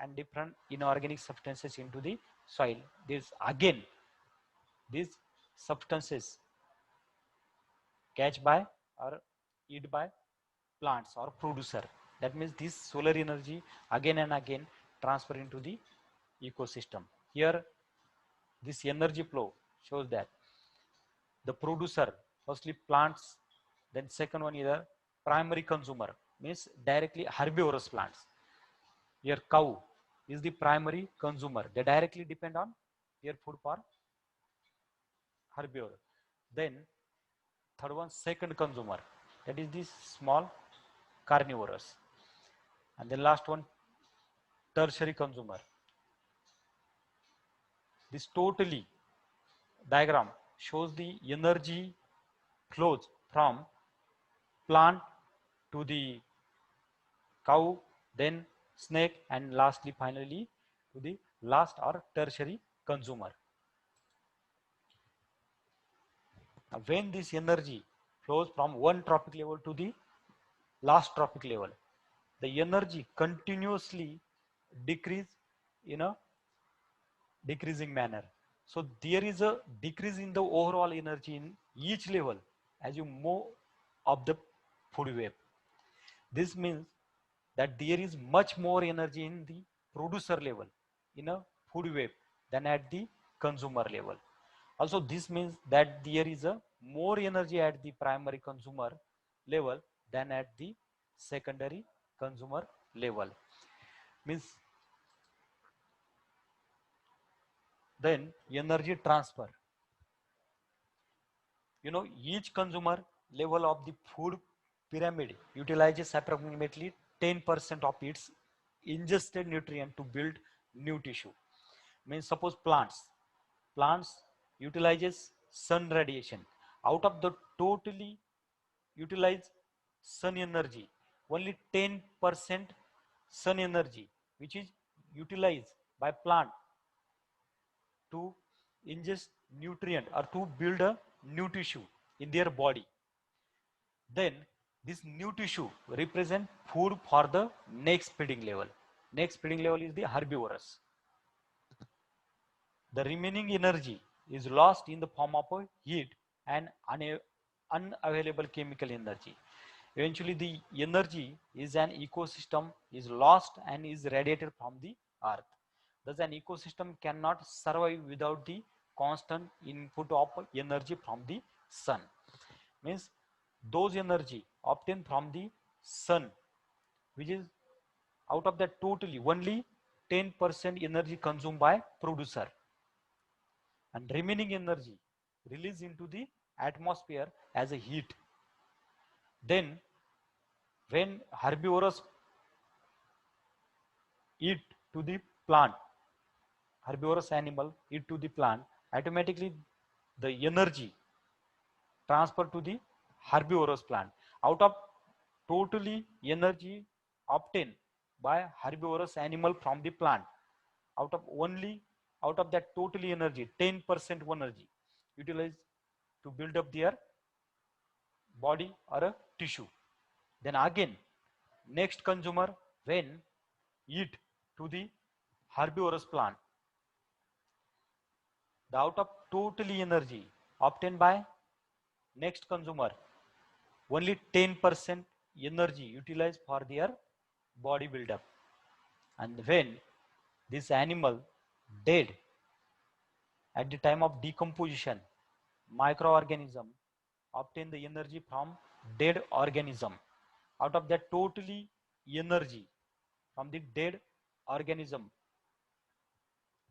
and different inorganic substances into the soil. This again these substances catch by or eat by plants or producer. That means this solar energy again and again transfer into the ecosystem. Here this energy flow shows that the producer firstly plants, then second one is a primary consumer, means directly herbivorous plants. Here cow is the primary consumer, they directly depend on their food for herbivore. Then third one second consumer, that is this small carnivorous. And the last one tertiary consumer. This totally diagram shows the energy flows from plant to the cow, then snake, and lastly finally to the last or tertiary consumer. Now, when this energy flows from one tropic level to the last tropic level, the energy continuously decrease in a decreasing manner. So there is a decrease in the overall energy in each level as you move up the food web. This means that there is much more energy in the producer level in a food web than at the consumer level. Also this means that there is a more energy at the primary consumer level than at the secondary consumer level. Means then energy transfer, each consumer level of the food pyramid utilizes approximately 10% of its ingested nutrient to build new tissue. Means suppose plants utilizes sun radiation. Out of the totally utilized sun energy, only 10% sun energy which is utilized by plant to ingest nutrient or to build a new tissue in their body. Then this new tissue represent food for the next feeding level. Next feeding level is the herbivorous. The remaining energy is lost in the form of a heat and unavailable chemical energy. Eventually, the energy is an ecosystem is lost and is radiated from the earth. Thus, an ecosystem cannot survive without the constant input of energy from the sun. Means those energy obtained from the sun, which is out of that totally only 10% energy consumed by producer, and remaining energy released into the atmosphere as a heat. Then when herbivorous eat to the plant, herbivorous animal eat to the plant, automatically the energy transfer to the herbivorous plant. Out of totally energy obtained by herbivorous animal from the plant, out of only out of that totally energy 10% energy utilized to build up their body or a tissue. Then again next consumer when eat to the herbivorous plant, the out of totally energy obtained by next consumer only 10% energy utilized for their body build up. And when this animal dead at the time of decomposition, microorganism obtain the energy from dead organism. Out of that totally energy from the dead organism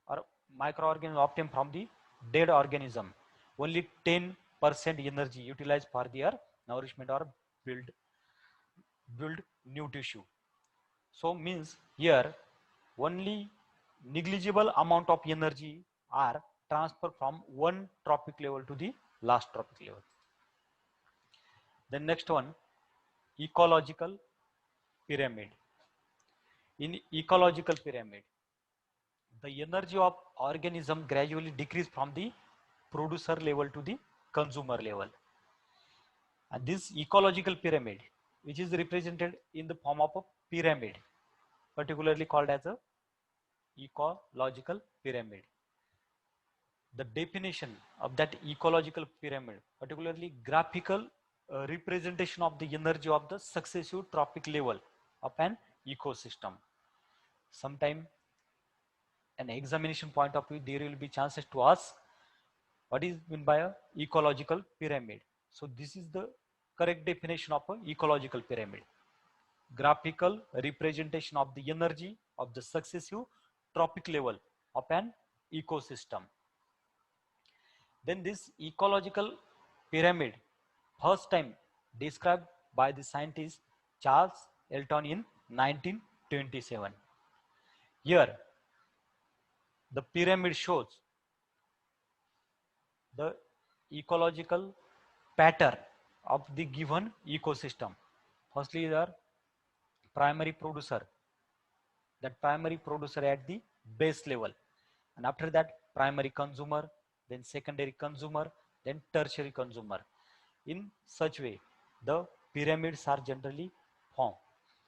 or microorganism obtained from the dead organism, only 10% energy utilized for their nourishment or build new tissue. So means here only negligible amount of energy are transferred from one trophic level to the last trophic level. The next one, ecological pyramid. In ecological pyramid, the energy of organism gradually decrease from the producer level to the consumer level. And this ecological pyramid, which is represented in the form of a pyramid, particularly called as a ecological pyramid. The definition of that ecological pyramid, particularly graphical representation of the energy of the successive trophic level of an ecosystem. Sometime an examination point of view, there will be chances to ask what is meant by a ecological pyramid. So this is the correct definition of a ecological pyramid. Graphical representation of the energy of the successive trophic level of an ecosystem. Then this ecological pyramid first time described by the scientist Charles Elton in 1927. Here the pyramid shows the ecological pattern of the given ecosystem. Firstly, there are primary producer, that primary producer at the base level, and after that primary consumer, then secondary consumer, then tertiary consumer. In such way the pyramids are generally formed.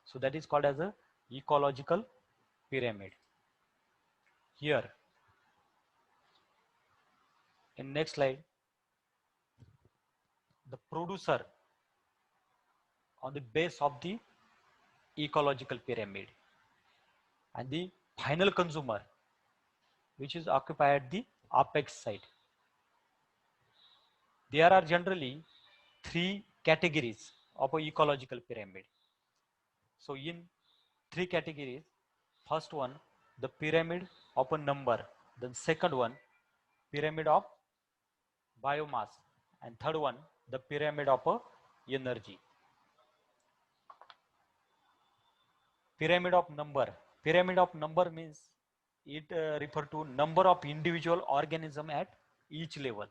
So that is called as a ecological pyramid. Here in next slide, the producer on the base of the ecological pyramid and the final consumer which is occupied at the apex side. There are generally three categories of an ecological pyramid. So in three categories, first one the pyramid of a number, then second one pyramid of biomass, and third one the pyramid of a energy. Pyramid of number. Pyramid of number means it refer to number of individual organism at each level.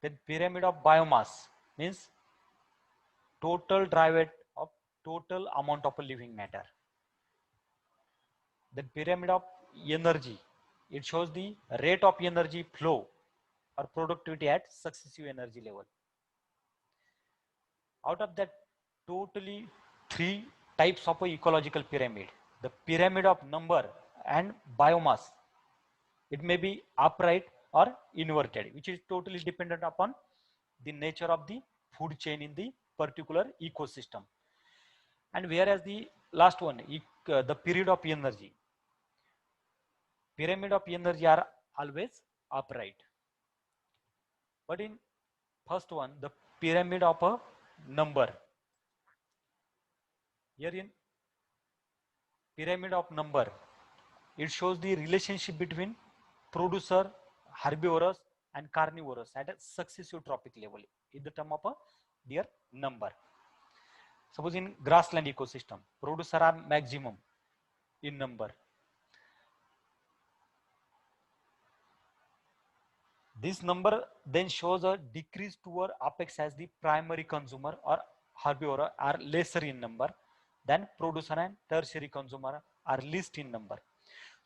Then pyramid of biomass means total dry weight of total amount of a living matter. Then pyramid of energy It shows the rate of energy flow or productivity at successive energy level. Out of that, totally three types of a ecological pyramid. The pyramid of number and biomass. It may be upright or inverted, which is totally dependent upon the nature of the food chain in the particular ecosystem. And whereas the last one, the period of energy, pyramid of energy are always upright. But in first one, the pyramid of a number, here in pyramid of number, it shows the relationship between producer, herbivorous and carnivorous at a successive trophic level in the term of a their number. Suppose in grassland ecosystem, producer are maximum in number. This number then shows a decrease toward apex as the primary consumer or herbivore are lesser in number than producer and tertiary consumer are least in number.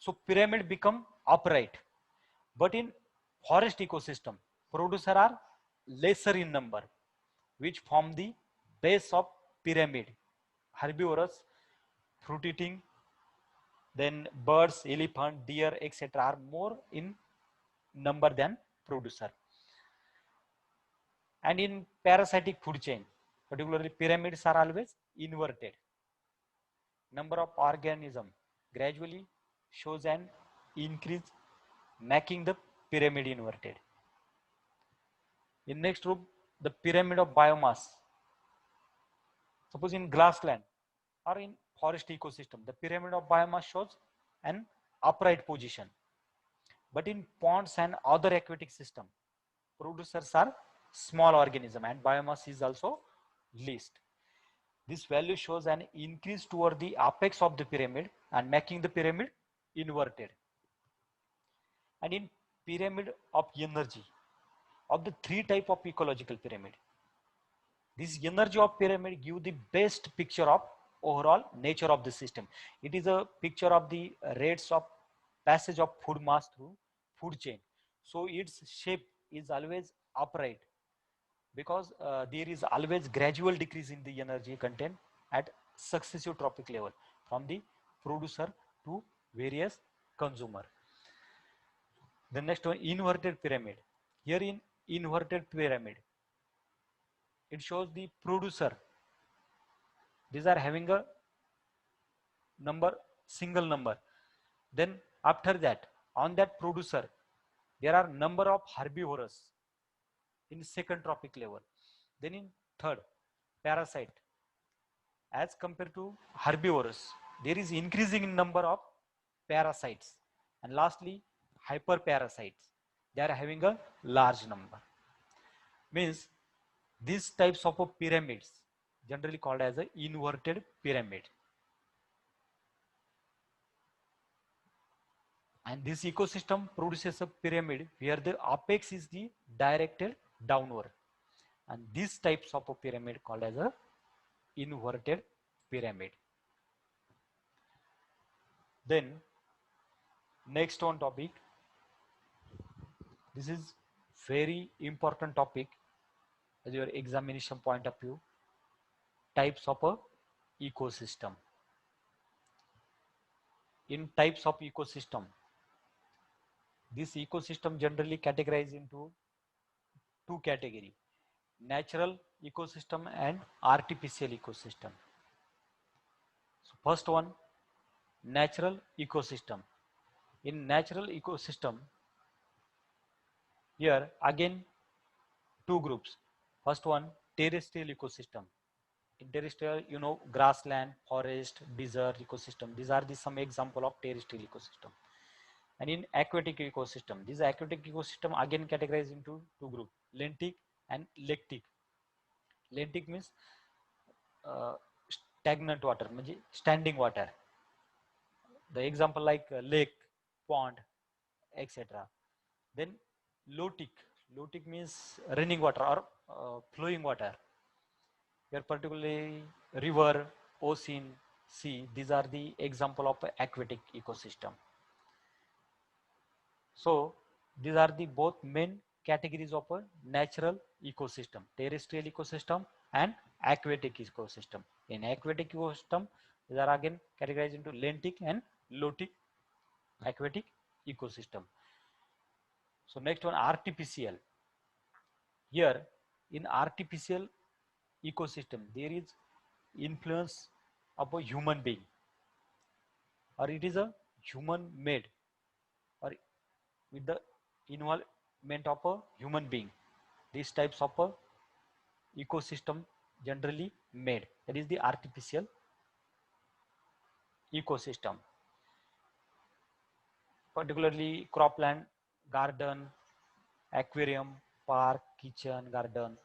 So pyramid become upright. But in forest ecosystem, producer are lesser in number, which form the base of pyramid. Herbivorous, fruit eating, then birds, elephant, deer, etc. are more in number than producer. And in parasitic food chain, particularly pyramids are always inverted. Number of organism gradually shows an increase, making the pyramid inverted. In next group, the pyramid of biomass. Suppose in grassland or in forest ecosystem, the pyramid of biomass shows an upright position. But in ponds and other aquatic system, producers are small organism and biomass is also least. This value shows an increase toward the apex of the pyramid and making the pyramid inverted. And in pyramid of energy, of the three type of ecological pyramid, this energy of pyramid give the best picture of overall nature of the system. It is a picture of the rates of passage of food mass through food chain. So its shape is always upright because there is always gradual decrease in the energy content at successive trophic level from the producer to various consumer. The next one, inverted pyramid. Here in inverted pyramid, it shows the producer. These are having a number, single number. Then after that, on that producer, there are number of herbivores in second trophic level. Then in third, parasite. As compared to herbivores, there is increasing in number of parasites. And lastly, hyperparasites. They are having a large number. Means these types of pyramids generally called as a inverted pyramid. And this ecosystem produces a pyramid where the apex is the directed downward. And these types of a pyramid called as a inverted pyramid. Then next one topic. This is very important topic as your examination point of view. Types of a ecosystem. In types of ecosystem, this ecosystem generally categorized into two categories: natural ecosystem and artificial ecosystem. So first one, natural ecosystem. In natural ecosystem, here again two groups. First one, terrestrial ecosystem. In terrestrial, you know, grassland, forest, desert ecosystem. These are the some example of terrestrial ecosystem. And in aquatic ecosystem, this aquatic ecosystem again categorized into two groups: lentic and lactic. Lentic means stagnant water, standing water. The example like lake, pond, etc. Then lotic. Lotic means running water or flowing water. Here particularly river, ocean, sea. These are the example of aquatic ecosystem. So these are the both main categories of a natural ecosystem: terrestrial ecosystem and aquatic ecosystem. In aquatic ecosystem, these are again categorized into lentic and lotic aquatic ecosystem. So next one, artificial. Here in artificial ecosystem there is influence of a human being, or it is a human made, or with the involvement of a human being. These types of a ecosystem generally made, that is the artificial ecosystem, particularly cropland, garden, aquarium, park, kitchen, garden.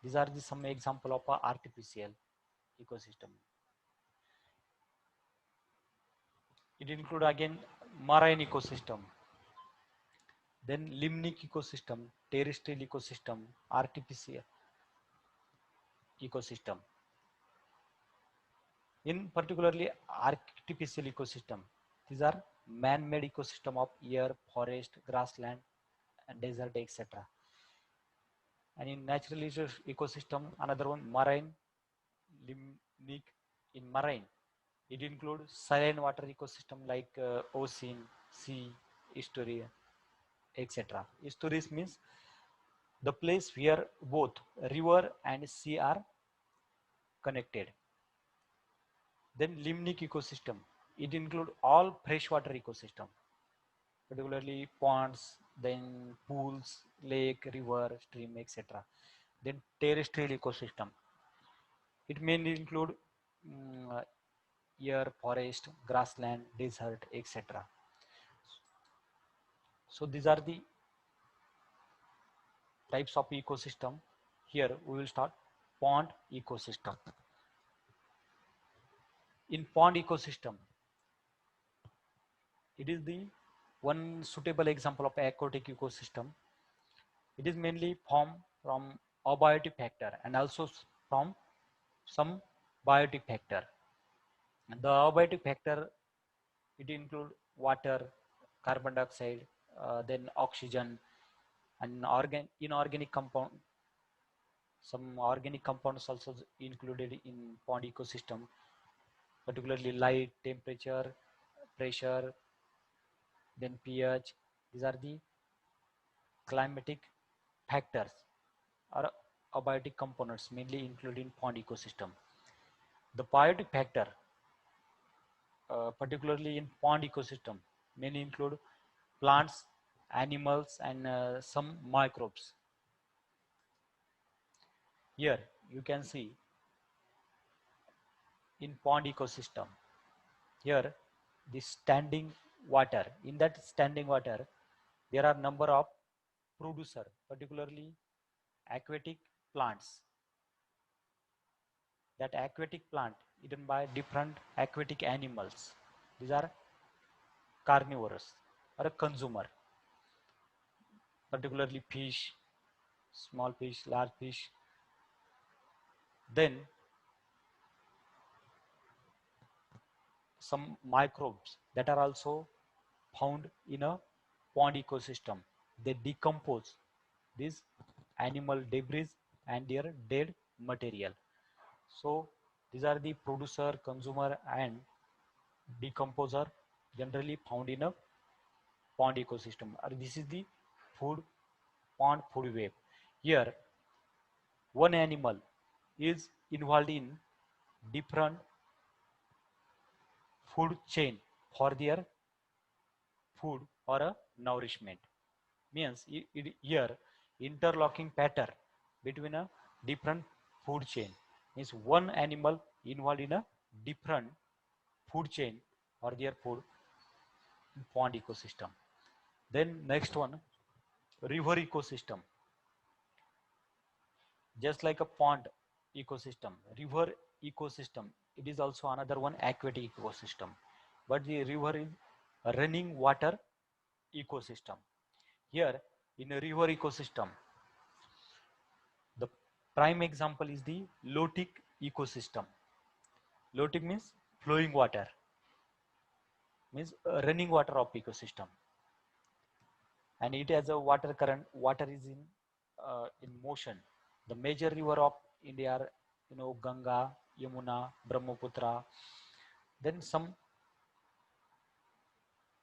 These are the some example of a artificial ecosystem. It include again marine ecosystem, then limnic ecosystem, terrestrial ecosystem, artificial ecosystem. In particularly artificial ecosystem, these are man-made ecosystem of air, forest, grassland, and desert, etc. And in natural ecosystem, another one marine, limnic. In marine, it includes saline water ecosystem like ocean, sea, estuary, etc. Estuaries means the place where both river and sea are connected. Then limnic ecosystem, it includes all freshwater ecosystem, particularly ponds, then pools, lake, river, stream, etc. Then terrestrial ecosystem, it mainly include air, forest, grassland, desert, etc. So these are the types of ecosystem. Here we will start pond ecosystem. In pond ecosystem, it is the one suitable example of aquatic ecosystem. It is mainly formed from abiotic factor and also from some biotic factor. And the abiotic factor, it include water, carbon dioxide, then oxygen, and inorganic compound. Some organic compounds also included in pond ecosystem, particularly light, temperature, pressure, then pH. These are the climatic factors or abiotic components mainly included in pond ecosystem. The biotic factor, particularly in pond ecosystem, mainly include plants, animals, and some microbes. Here you can see in pond ecosystem. Here the standing water. In that standing water, there are number of producer, particularly aquatic plants. That aquatic plant eaten by different aquatic animals. These are carnivorous or a consumer, particularly fish, small fish, large fish. Then some microbes that are also found in a pond ecosystem. They decompose these animal debris and their dead material. So these are the producer, consumer, and decomposer generally found in a pond ecosystem. Or this is the food pond food web. Here one animal is involved in different food chain for their food or a nourishment. Means here interlocking pattern between a different food chain means one animal involved in a different food chain or their food pond ecosystem. Then next one, river ecosystem. Just like a pond ecosystem, river ecosystem, it is also another one aquatic ecosystem, but the river is a running water ecosystem. Here in a river ecosystem, the prime example is the lotic ecosystem. Lotic means flowing water, means running water of ecosystem. and it has a water current. Water is in motion. The major river of India are, Ganga, Yamuna, Brahmaputra. Then some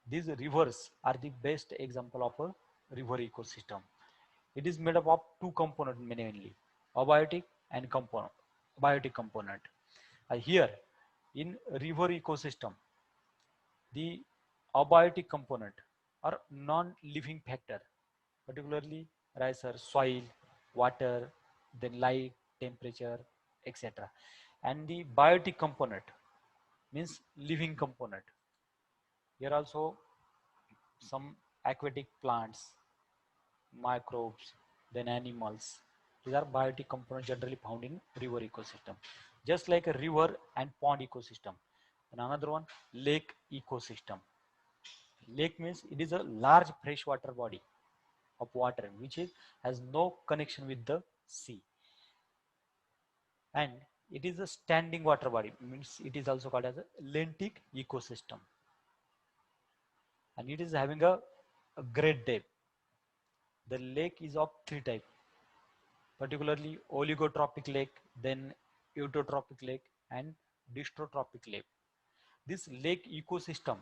these rivers are the best example of a river ecosystem. It is made up of two components mainly, abiotic and biotic component. Here in river ecosystem, the abiotic component or non-living factor, particularly riser, soil, water, then light, temperature, etc. And the biotic component means living component. Here also some aquatic plants, microbes, then animals. These are biotic components generally found in river ecosystem. Just like a river and pond ecosystem. And another one, lake ecosystem. Lake means it is a large freshwater body of water which has no connection with the sea, and it is a standing water body, means it is also called as a lentic ecosystem, and it is having a great depth. The lake is of three types, particularly oligotrophic lake, then eutotrophic lake, and dystotrophic lake. This lake ecosystem,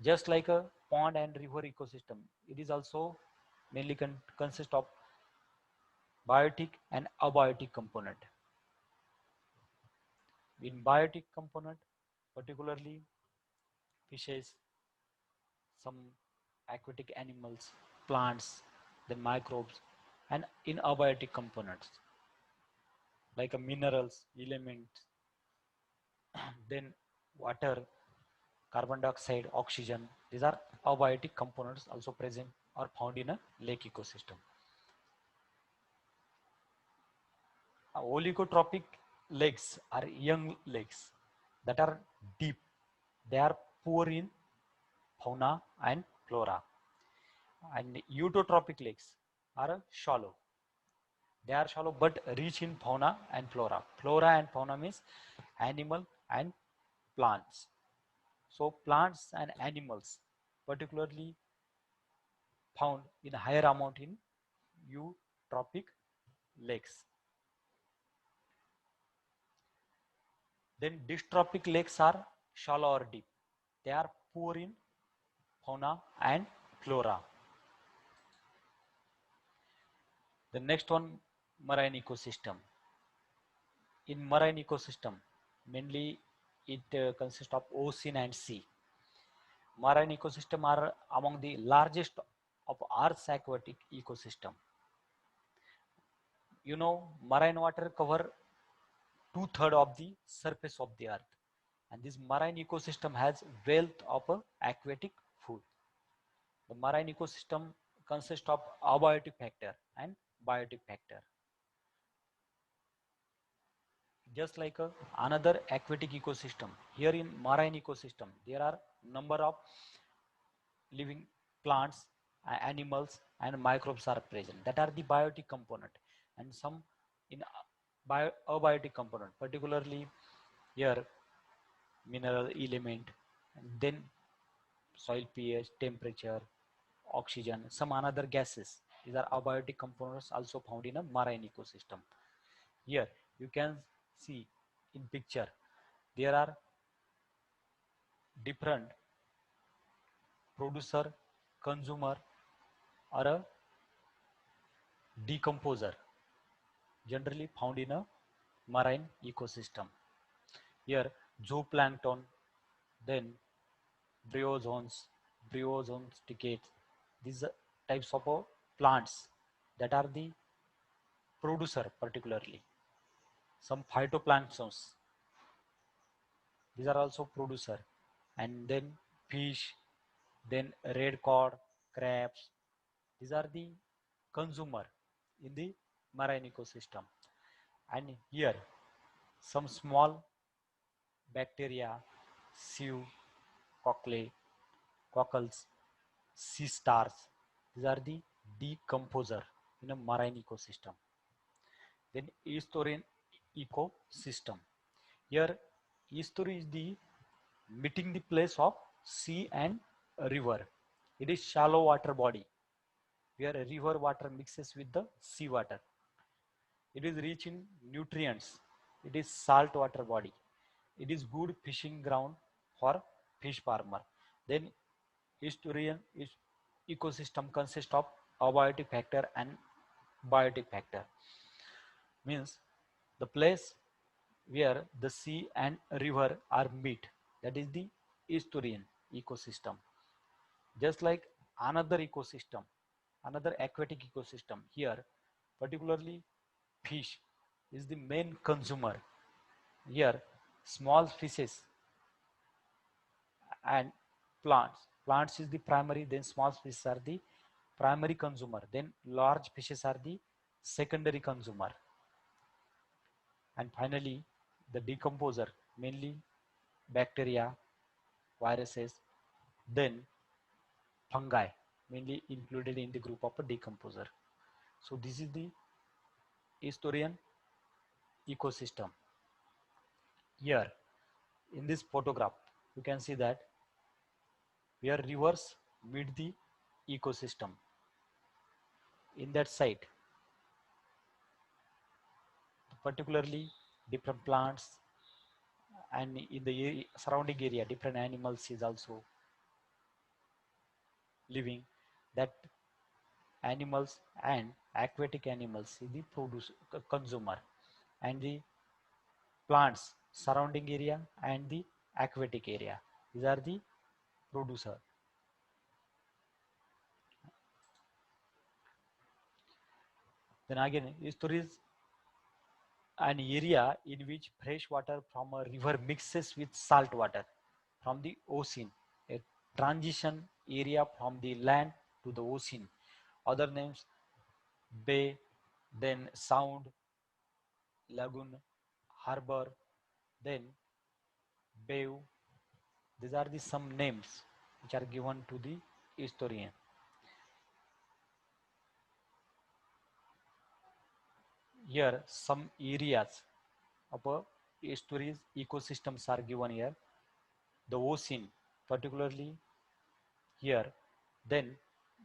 just like a pond and river ecosystem, it is also mainly consist of biotic and abiotic component. In biotic component, particularly fishes, some aquatic animals, plants, then microbes, and in abiotic components like a minerals, elements, then water, carbon dioxide, oxygen. These are abiotic components also present or found in a lake ecosystem. Oligotrophic lakes are young lakes that are deep. They are poor in fauna and flora. And eutotrophic lakes are shallow. They are shallow but rich in fauna and flora. Flora and fauna means animal and plants. So plants and animals particularly found in higher amount in eutrophic lakes. Then dystrophic lakes are shallow or deep. They are poor in fauna and flora. The next one, marine ecosystem. In marine ecosystem, mainly it consists of ocean and sea. Marine ecosystem are among the largest of Earth's aquatic ecosystem. Marine water cover two-thirds of the surface of the Earth, and this marine ecosystem has wealth of aquatic food. The marine ecosystem consists of abiotic factor and biotic factor. Just like another aquatic ecosystem, here in marine ecosystem there are number of living plants, animals and microbes are present, that are the biotic component, and some in abiotic component, particularly here mineral element, and then soil pH, temperature, oxygen, some another gases. These are abiotic components also found in a marine ecosystem. Here you can see in picture there are different producer, consumer, or a decomposer generally found in a marine ecosystem. Here zooplankton, then bryozoans, bryozoans decades. These types of plants that are the producer, particularly some phytoplanktons, these are also producer, and then fish, then red cod, crabs, these are the consumer in the marine ecosystem. And here some small bacteria, sieve, cockle, cockles, sea stars, these are the decomposer in a marine ecosystem. Then estuarine ecosystem. Here estuary is the meeting the place of sea and river. It is shallow water body where a river water mixes with the sea water. It is rich in nutrients. It is salt water body. It is good fishing ground for fish farmer. Then estuarine is ecosystem consists of abiotic factor and biotic factor. Means the place where the sea and river are meet. That is the estuarine ecosystem. Just like another ecosystem, another aquatic ecosystem here, particularly fish is the main consumer. Here small fishes and plants is the primary, then small fishes are the primary consumer, then large fishes are the secondary consumer, and finally the decomposer, mainly bacteria, viruses, then fungi, mainly included in the group of a decomposer. So this is the historian ecosystem. Here in this photograph you can see that where rivers meet the ecosystem. In that site, particularly different plants, and in the surrounding area different animals is also living. That animals and aquatic animals is the produce consumer, and the plants surrounding area and the aquatic area, these are the producer. Then again, history is an area in which fresh water from a river mixes with salt water from the ocean, a transition area from the land to the ocean. Other names: bay, then sound, lagoon, harbor, then bay. These are the some names which are given to the historian. Here some areas of a histories ecosystems are given here. The ocean, particularly here, then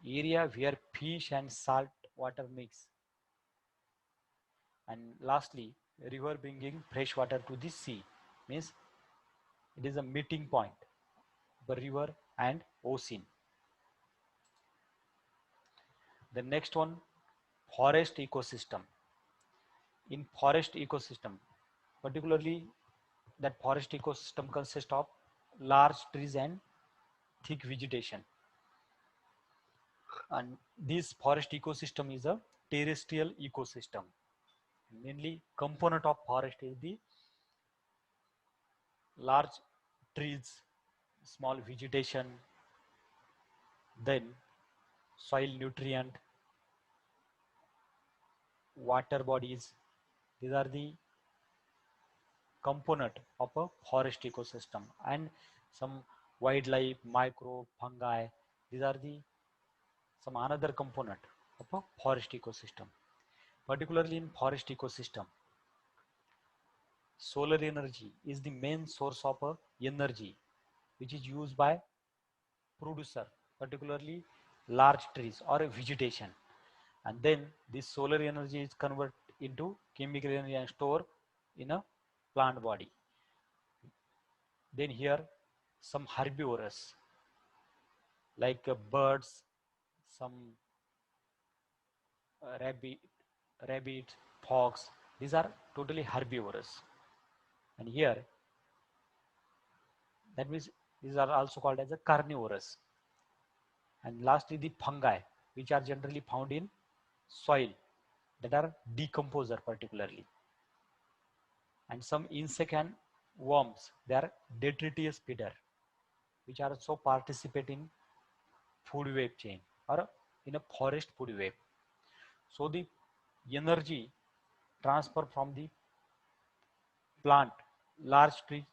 area where fish and salt water mix, and lastly river bringing fresh water to the sea, means it is a meeting point, the river and ocean. The next one, forest ecosystem. In forest ecosystem, particularly that forest ecosystem consists of large trees and thick vegetation, and this forest ecosystem is a terrestrial ecosystem. Mainly component of forest is the large trees, small vegetation, then soil nutrient, water bodies. These are the component of a forest ecosystem, and some wildlife, microbe, fungi. These are the some another component of a forest ecosystem. Particularly in forest ecosystem, solar energy is the main source of energy which is used by producer, particularly large trees or vegetation, and then this solar energy is converted into chemical energy and stored in a plant body. Then here some herbivores like birds, some rabbit, rabbit, fox. These are totally herbivorous, and here that means these are also called as a carnivorous. And lastly the fungi, which are generally found in soil, that are decomposer particularly, and some insect and worms, they are detritus feeder, which are also participate in food web chain or in a forest food web. So the energy transfer from the plant, large tree,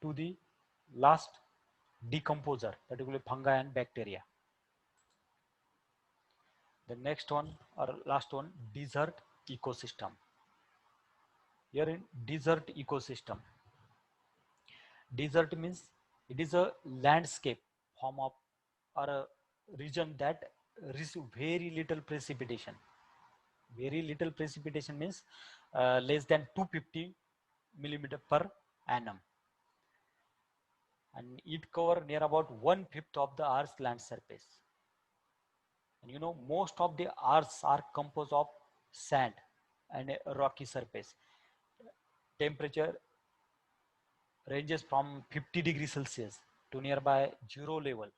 to the last decomposer, particularly fungi and bacteria. The next one or last one, desert ecosystem. Here in desert ecosystem, desert means it is a landscape form of or a region that receive very little precipitation. Very little precipitation means less than 250 millimeter per annum, and it cover near about 1/5 of the Earth's land surface. And you know, most of the Earths are composed of sand and a rocky surface. Temperature ranges from 50 degrees Celsius to nearby zero level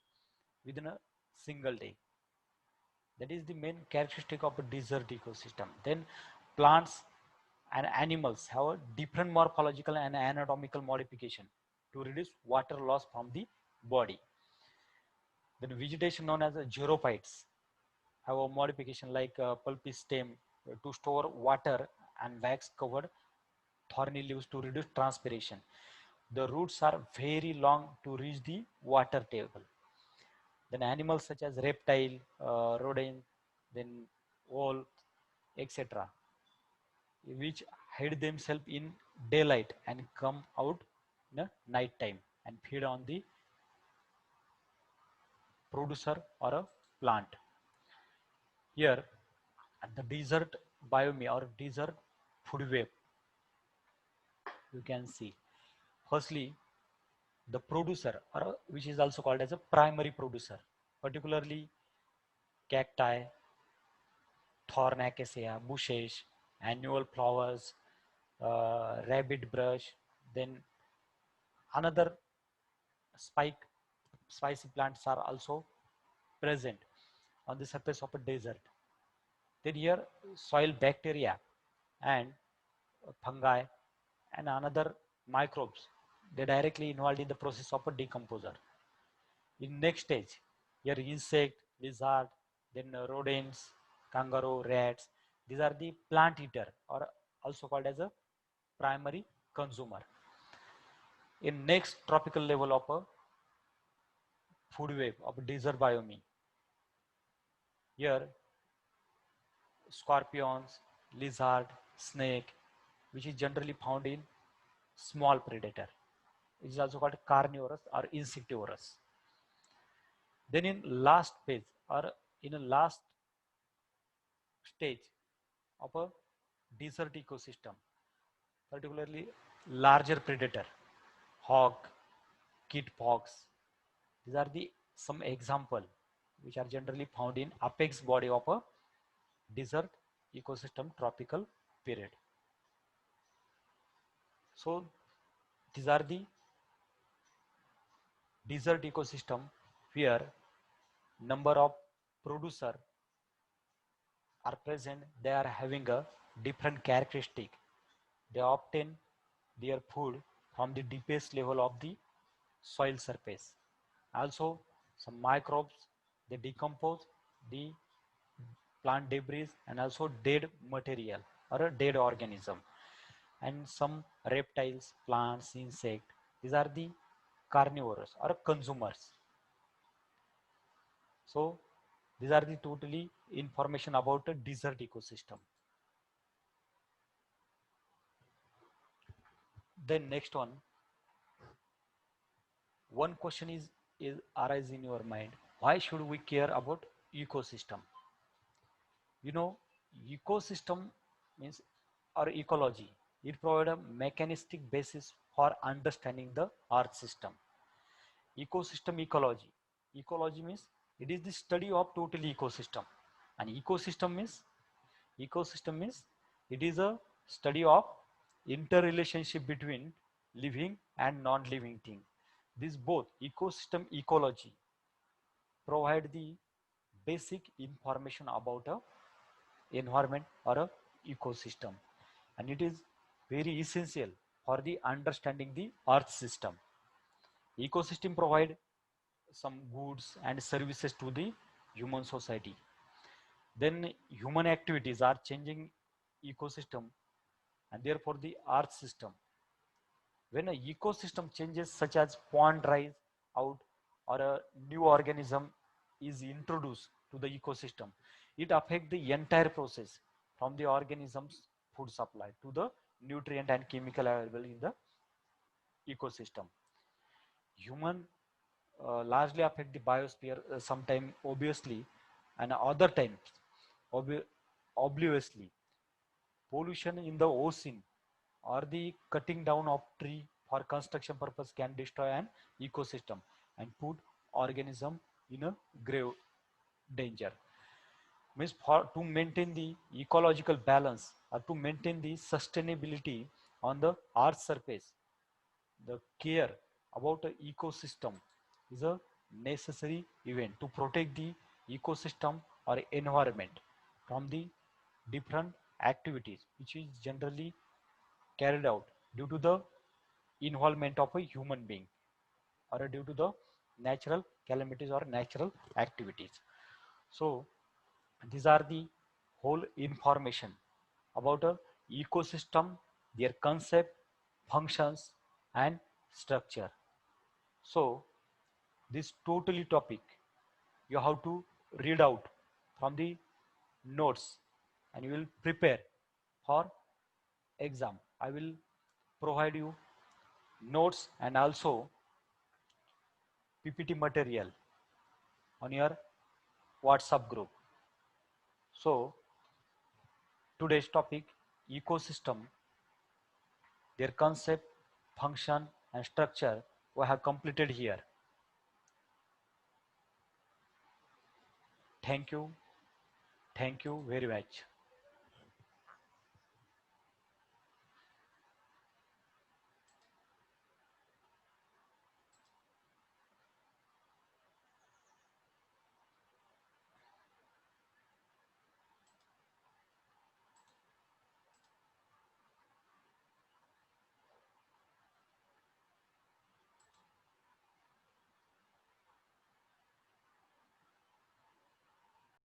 within a single day. That is the main characteristic of a desert ecosystem. Then plants and animals have a different morphological and anatomical modification to reduce water loss from the body. Then vegetation known as xerophytes have a modification like a pulpy stem to store water and wax covered thorny leaves to reduce transpiration. The roots are very long to reach the water table. Then animals such as reptile, rodent, then owl, etc., which hide themselves in daylight and come out in the night time and feed on the producer or a plant. Here, at the desert biome or desert food web, you can see firstly the producer, or which is also called as a primary producer, particularly cacti, thorn acacia, bushes, annual flowers, rabbit brush, then another spike spicy plants are also present on the surface of a desert. Then here soil bacteria and fungi and another microbes, they directly involved in the process of a decomposer. In next stage, here insect, lizard, then rodents, kangaroo, rats. These are the plant eater or also called as a primary consumer. In next tropical level of a food web of a desert biome, here scorpions, lizard, snake, which is generally found in small predator. It is also called carnivorous or insectivorous. Then in last phase or in a last stage of a desert ecosystem, particularly larger predator, hawk, kit fox. These are the some example which are generally found in apex body of a desert ecosystem tropical period. So these are the desert ecosystem where number of producer are present. They are having a different characteristic. They obtain their food from the deepest level of the soil surface. Also, some microbes, they decompose the plant debris and also dead material or a dead organism. And some reptiles, plants, insect, these are the carnivores or consumers. So these are the totally information about a desert ecosystem. Then next one question is arise in your mind. Why should we care about ecosystem? You know, ecosystem means or ecology. It provides a mechanistic basis for understanding the earth system. Ecosystem ecology. Ecology means it is the study of total ecosystem. And ecosystem means it is a study of interrelationship between living and non-living thing. This both ecosystem ecology provide the basic information about a environment or a ecosystem, and it is very essential for the understanding the earth system. Ecosystem provide some goods and services to the human society. Then human activities are changing ecosystem and therefore the earth system. When an ecosystem changes such as pond dries out or a new organism is introduced to the ecosystem, it affects the entire process from the organism's food supply to the nutrient and chemical available in the ecosystem. Human largely affect the biosphere sometime obviously and other times obviously pollution in the ocean or the cutting down of tree for construction purpose can destroy an ecosystem and put organism in a grave danger. Means for to maintain the ecological balance or to maintain the sustainability on the earth surface, the care about the ecosystem is a necessary event to protect the ecosystem or environment from the different activities which is generally carried out due to the involvement of a human being or due to the natural calamities or natural activities. So these are the whole information about a ecosystem, their concept, functions and structure. So this totally topic you have to read out from the notes and you will prepare for exam. I will provide you notes and also PPT material on your WhatsApp group. So today's topic ecosystem, their concept, function and structure we have completed here. Thank you. Thank you very much.